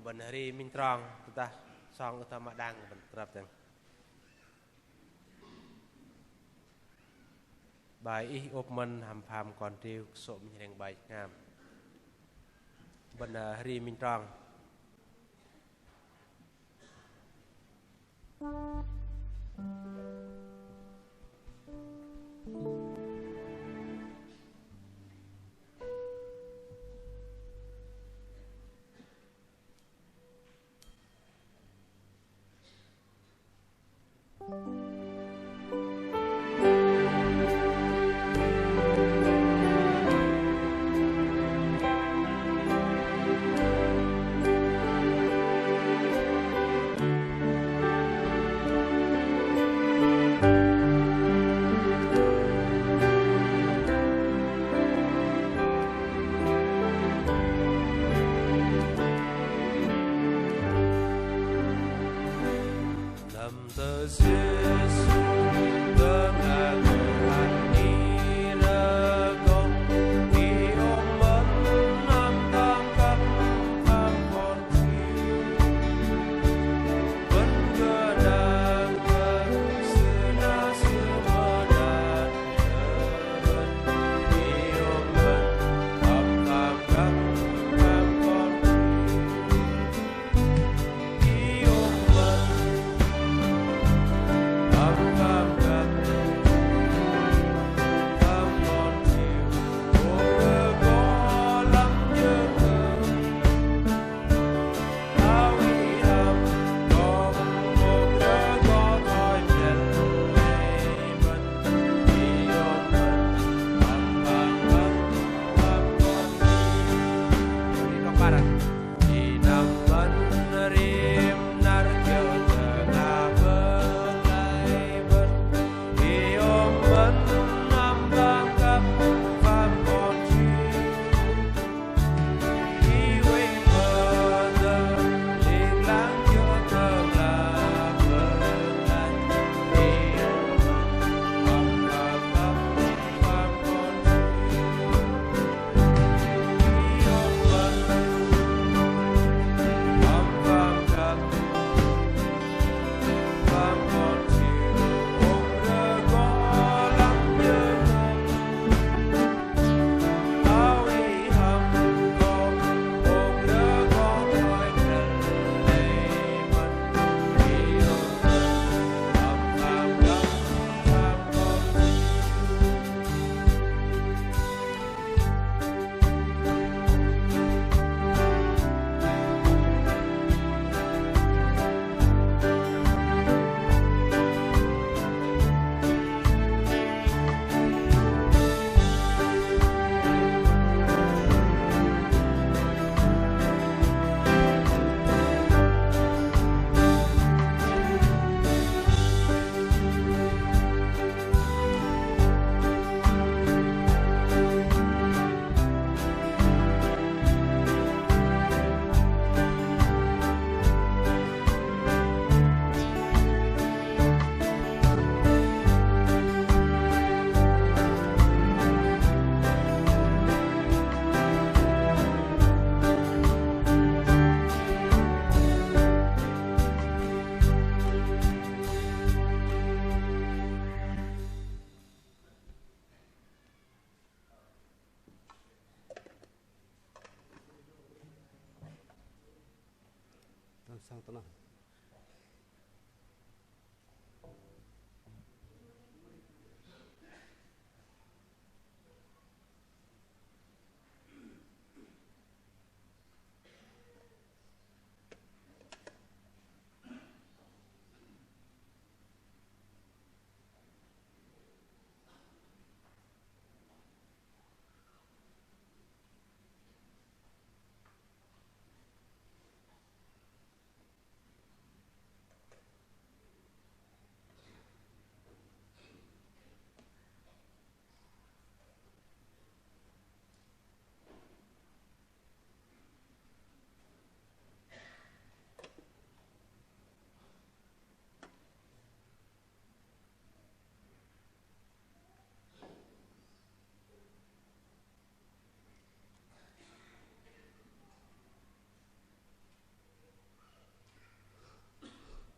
vấn ri mình tròn ta xong ta mà đang vấn tập rằng bài y ốp mình hầm phàm còn tiêu số mình đang bài ngàm vấn ri mình tròn sang tenang.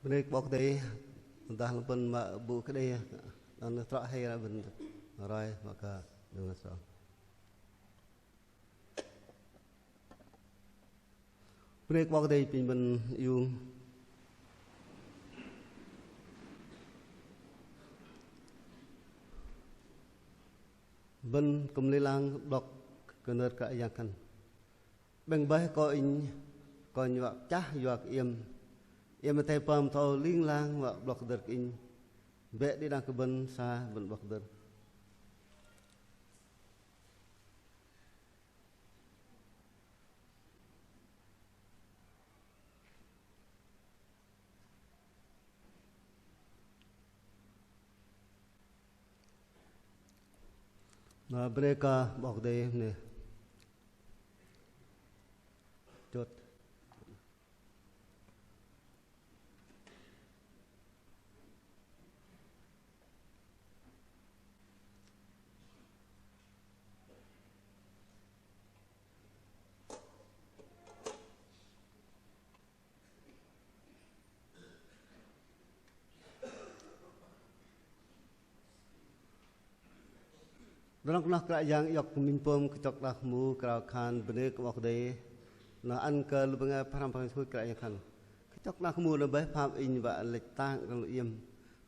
Bên bọc đây, entah lepas mak bu kedai, dan terakhir ben rai maka dengan so. Bên bọc đây pin ben yung ben kemlilang dok kener keayakan. Beng bah ko in ko nyak cah yak im. Ia mesti paham tahu ling lang wak blok der in be di dah keben sah ben blok der. Nah mereka bok deh ni. Jod. Dorang nak kera yang yok mimpum kecok dah mu kerau kan bener kebak deh. Nah an ke lubengai param suai kera yang kan. Kecok dah mu lebih pam ini ba letang kalau iam.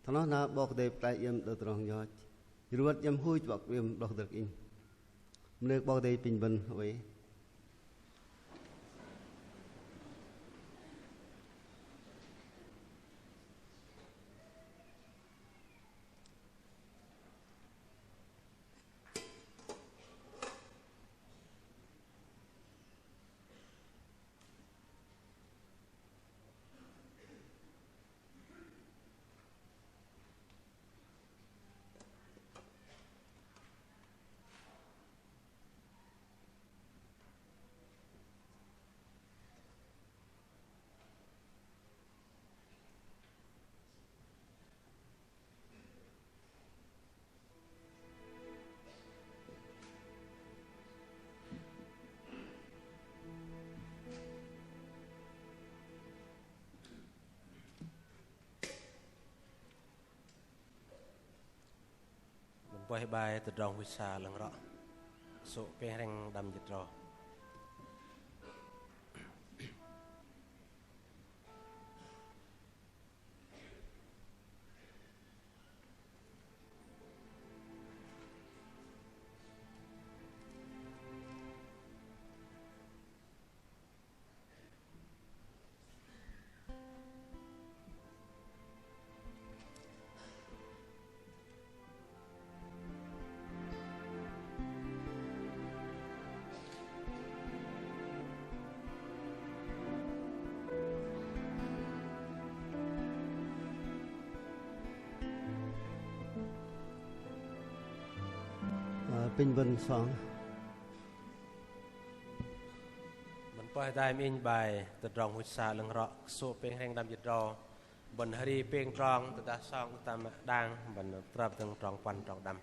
Tanah nak bak deh pelai iam dorang jauh. Ruat iam hui bak iam dok dek ini. Bener bak deh pinben away. Bye bye từ dòng huy xa lần rõ số pe răng đầm dịch rồi Pinben song. Mình phải đại mình bài từ dòng huy xa lần rõ số pe răng đầm dịch rồi bần hari pe tròn từ ta song ta đang bần trầm từng tròn quan tròn đầm.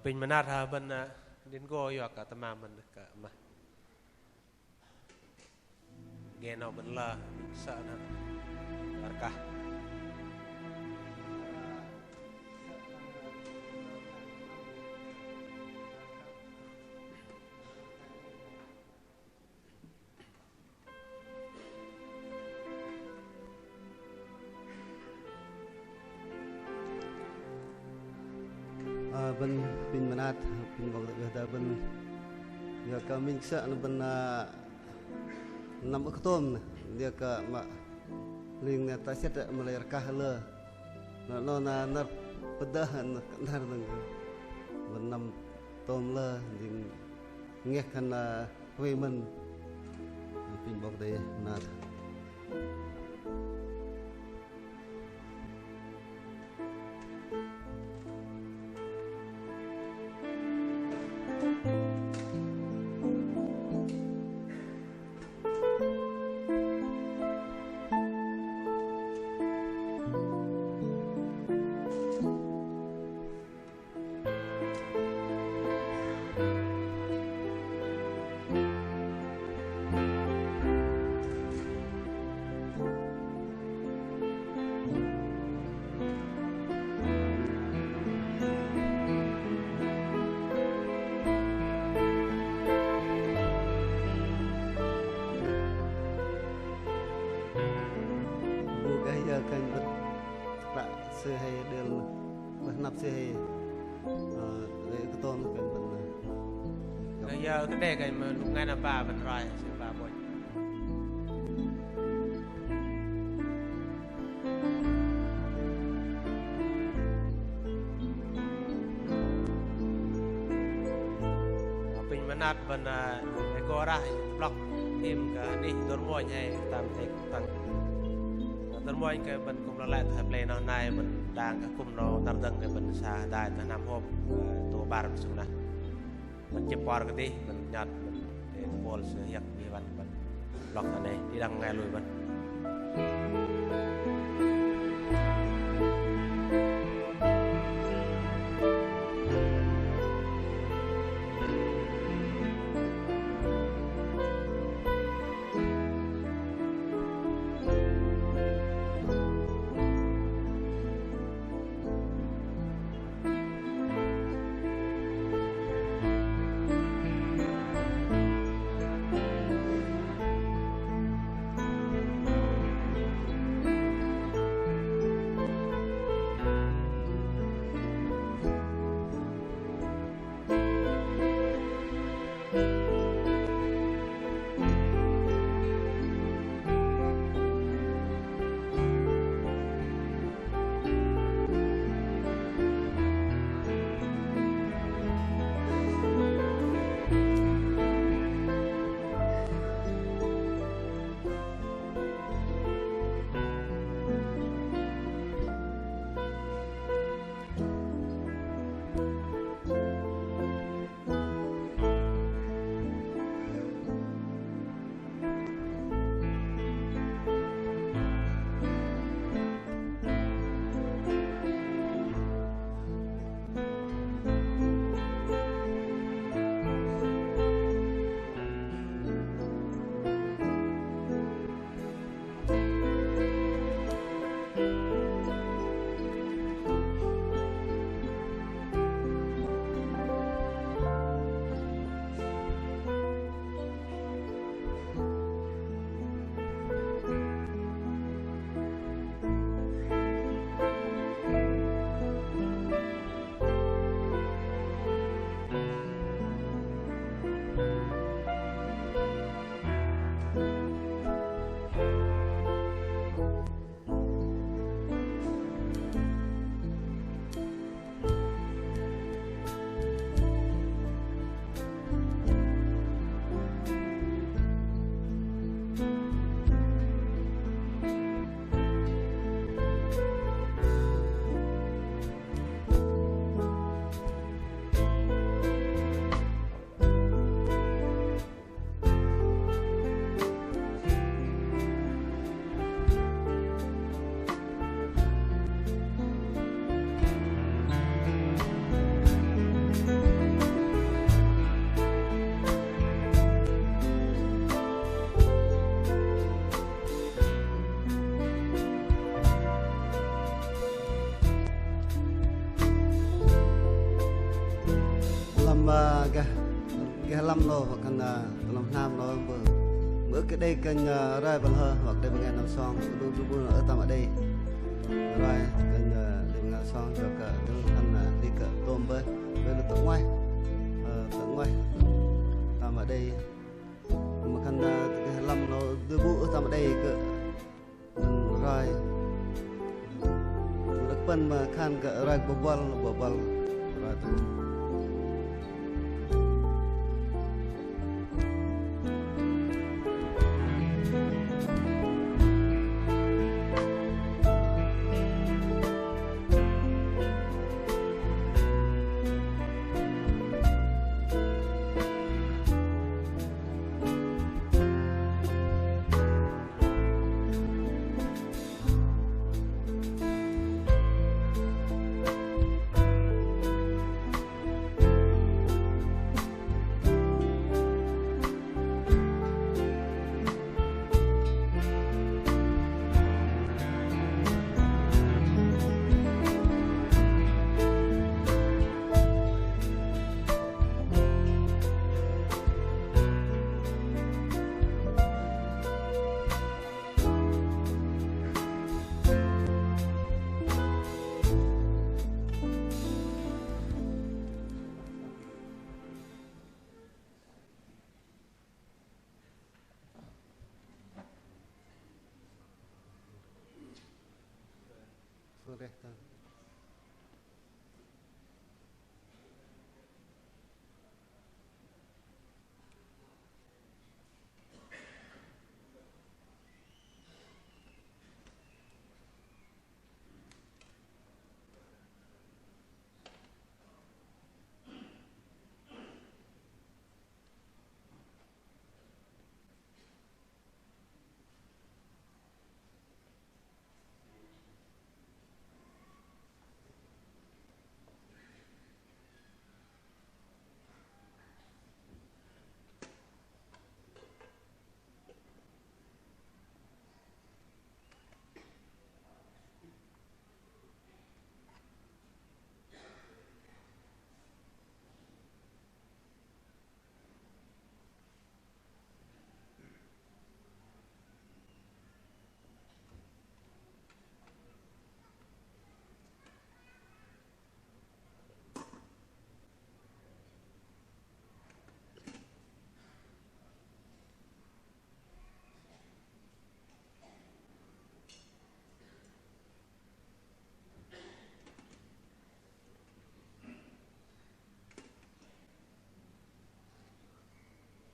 pin manat ha ben din go yo ka tamam ben ka ma geno ben la sa na arkah ben pin manat pin bok da ben ya ka min sa na ben nam aktom dia ka ma ling na ta set malayar kah le no na nar pedah na nar dang ben nam tom le ding ngek kan we men pin bok da manat hay del nắp xe hay để cái tôm cần bây giờ cái đề cái mà lúc ngay là bà vẫn rồi sẽ bà bồi pin manat bên cái co ra block im cái đi đốn mồi hay tam thế tăng đốn mồi cái bên cũng nó lại thật lên nó này bên đang cái cùng nó tam tầng cái bên xa đại ta nam hôm tổ ba rồi xuống này mình chụp qua cái đi mình nhặt mình để ball sẽ hiện đi bên block này đi đằng ngay lùi bên mà cái lâm nó hoặc là lâm nam nó bữa cái đây kênh rai bằng hơ hoặc đây bằng năm song luôn ở tầm ở đây rai kênh để bằng song cho cả những anh đi cả tôm với là tận ngoài tầm ở đây mà khăn cái lâm nó đưa bu ở tầm ở đây cơ rai được phân mà khăn cả rai bobal rai tu correcto.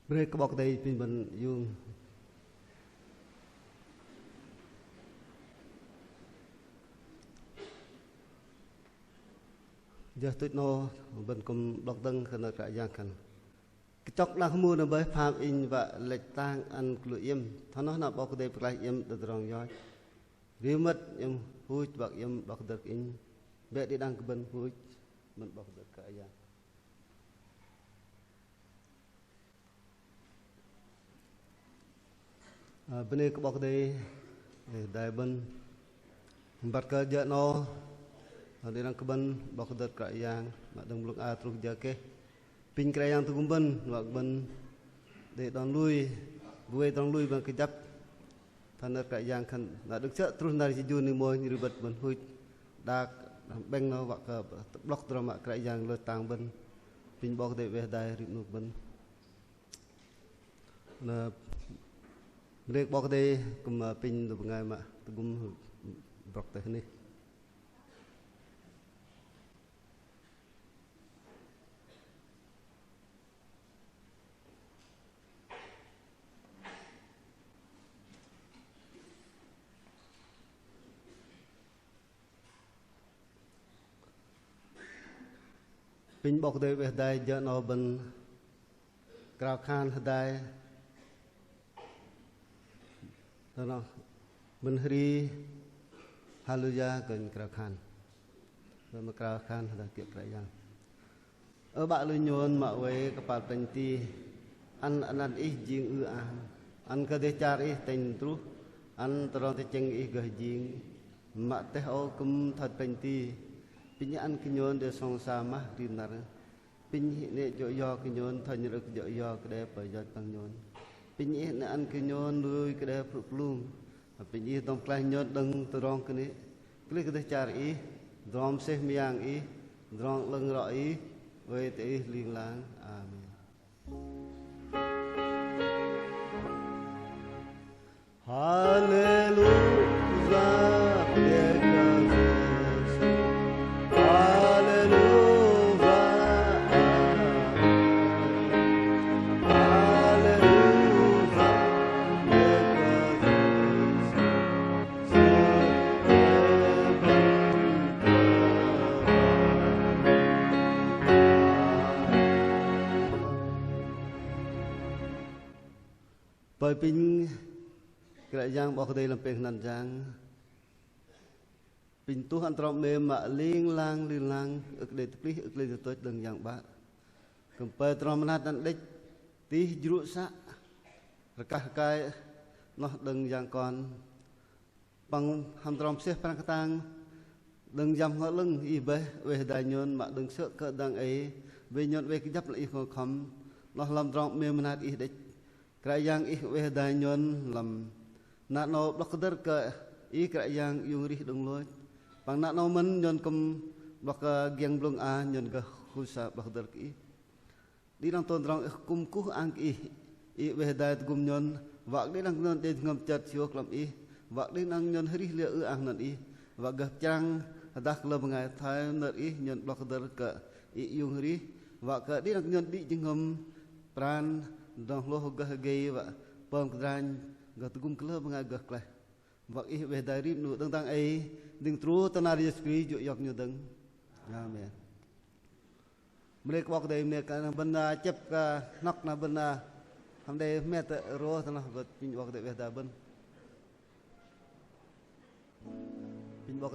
Break bọc đây pin bên dương giờ tôi nó bên cùng bọc tân khẩn ở trại giang khẩn cái chọc đang mua nó với farm in và lệch tang ăn lụi im thằng nó là bọc đây phải im được rong giỏi riêng mất im vui bọc im bọc được in bé đi đang bên vui mình bọc được trại giang bên này có bọc đây đại bên bắt kerja nó đi đang bên bọc được cái yang mà đồng lúc trục giờ cái pin cái yang tụi bên hoặc bên để đón lui vui đón lui bằng cái chấp thành ra cái yang khăn là được chết terus dari sejauh ni mau nyeribet bên hui dak beng nó hoặc block drama cái yang lơ tang bên pin bọc để về đại rịp nụ bên là Break bọc đây cùng pin được ngày mà cũng bọc tới này. Pin bọc đây về đây giờ nó bên Krao Khan đây nó bên Hri Haluja gần Krao Khan rồi mà Krao Khan là kiệt lại rằng ở bạn lưu nhon mà với các bạn tình ti ăn ít riêng ăn cái để char ít tình tru ăn tròn thì chừng ít cái riêng mà thế họ cũng thật tình ti bây giờ ăn cái nhon để song sa mà riêng nào pin nè dọ dọ cái nhon thành được dọ dọ cái đẹp bởi giật bằng nhon pin nè ăn cái nhon nuôi cái đẹp phục luôn pin nè tông cái nhon đằng từ rong cái này cái cái chả ý dòm xe miang ý dòm lưng rõ ý về tới liên láng amen. Bởi pin cái giang bỏ đây làm việc năn giang pin tu han trộm mềm mà liên lang ức đây tôi đừng giang bát cầm bờ trộm nát năn đích tí dụ sa cả cái nó đừng giang còn bằng ham trộm xếp phang tang đừng giam ngõ lưng y về đại nhon mà đừng sợ cỡ đang ấy về nhon về cái giáp lại không nó làm trộm mềm nát y đích cái yang ich về đại nhon làm nát nó bóc đứt cái ý cái yang yung ri đông lối bằng nát nó mình nhon cầm bóc giang blong a nhon cái khusa bóc đứt ý đi đang tôn trong cung cú ang ý về đại cung nhon vợ đi đang nhon đến ngầm chật chiếu làm ý vợ đi đang nhon ri liệu ang nhon ý vợ gặp trang đặc lập ngày thái nhon ý nhon bóc đứt cái ý yung ri vợ cái đi đang nhon đi chừng ngầm pran dong lo gah gay và pom kran gah tugum kle banga gah kle và ý về đại rim nu tang ấy đừng trú tanari skri dụ dọc như đừng amen mấy cái đây mấy cái bên chấp nóc na bên hôm đây mẹ tự ro thằng nào vật pin vật về đại bên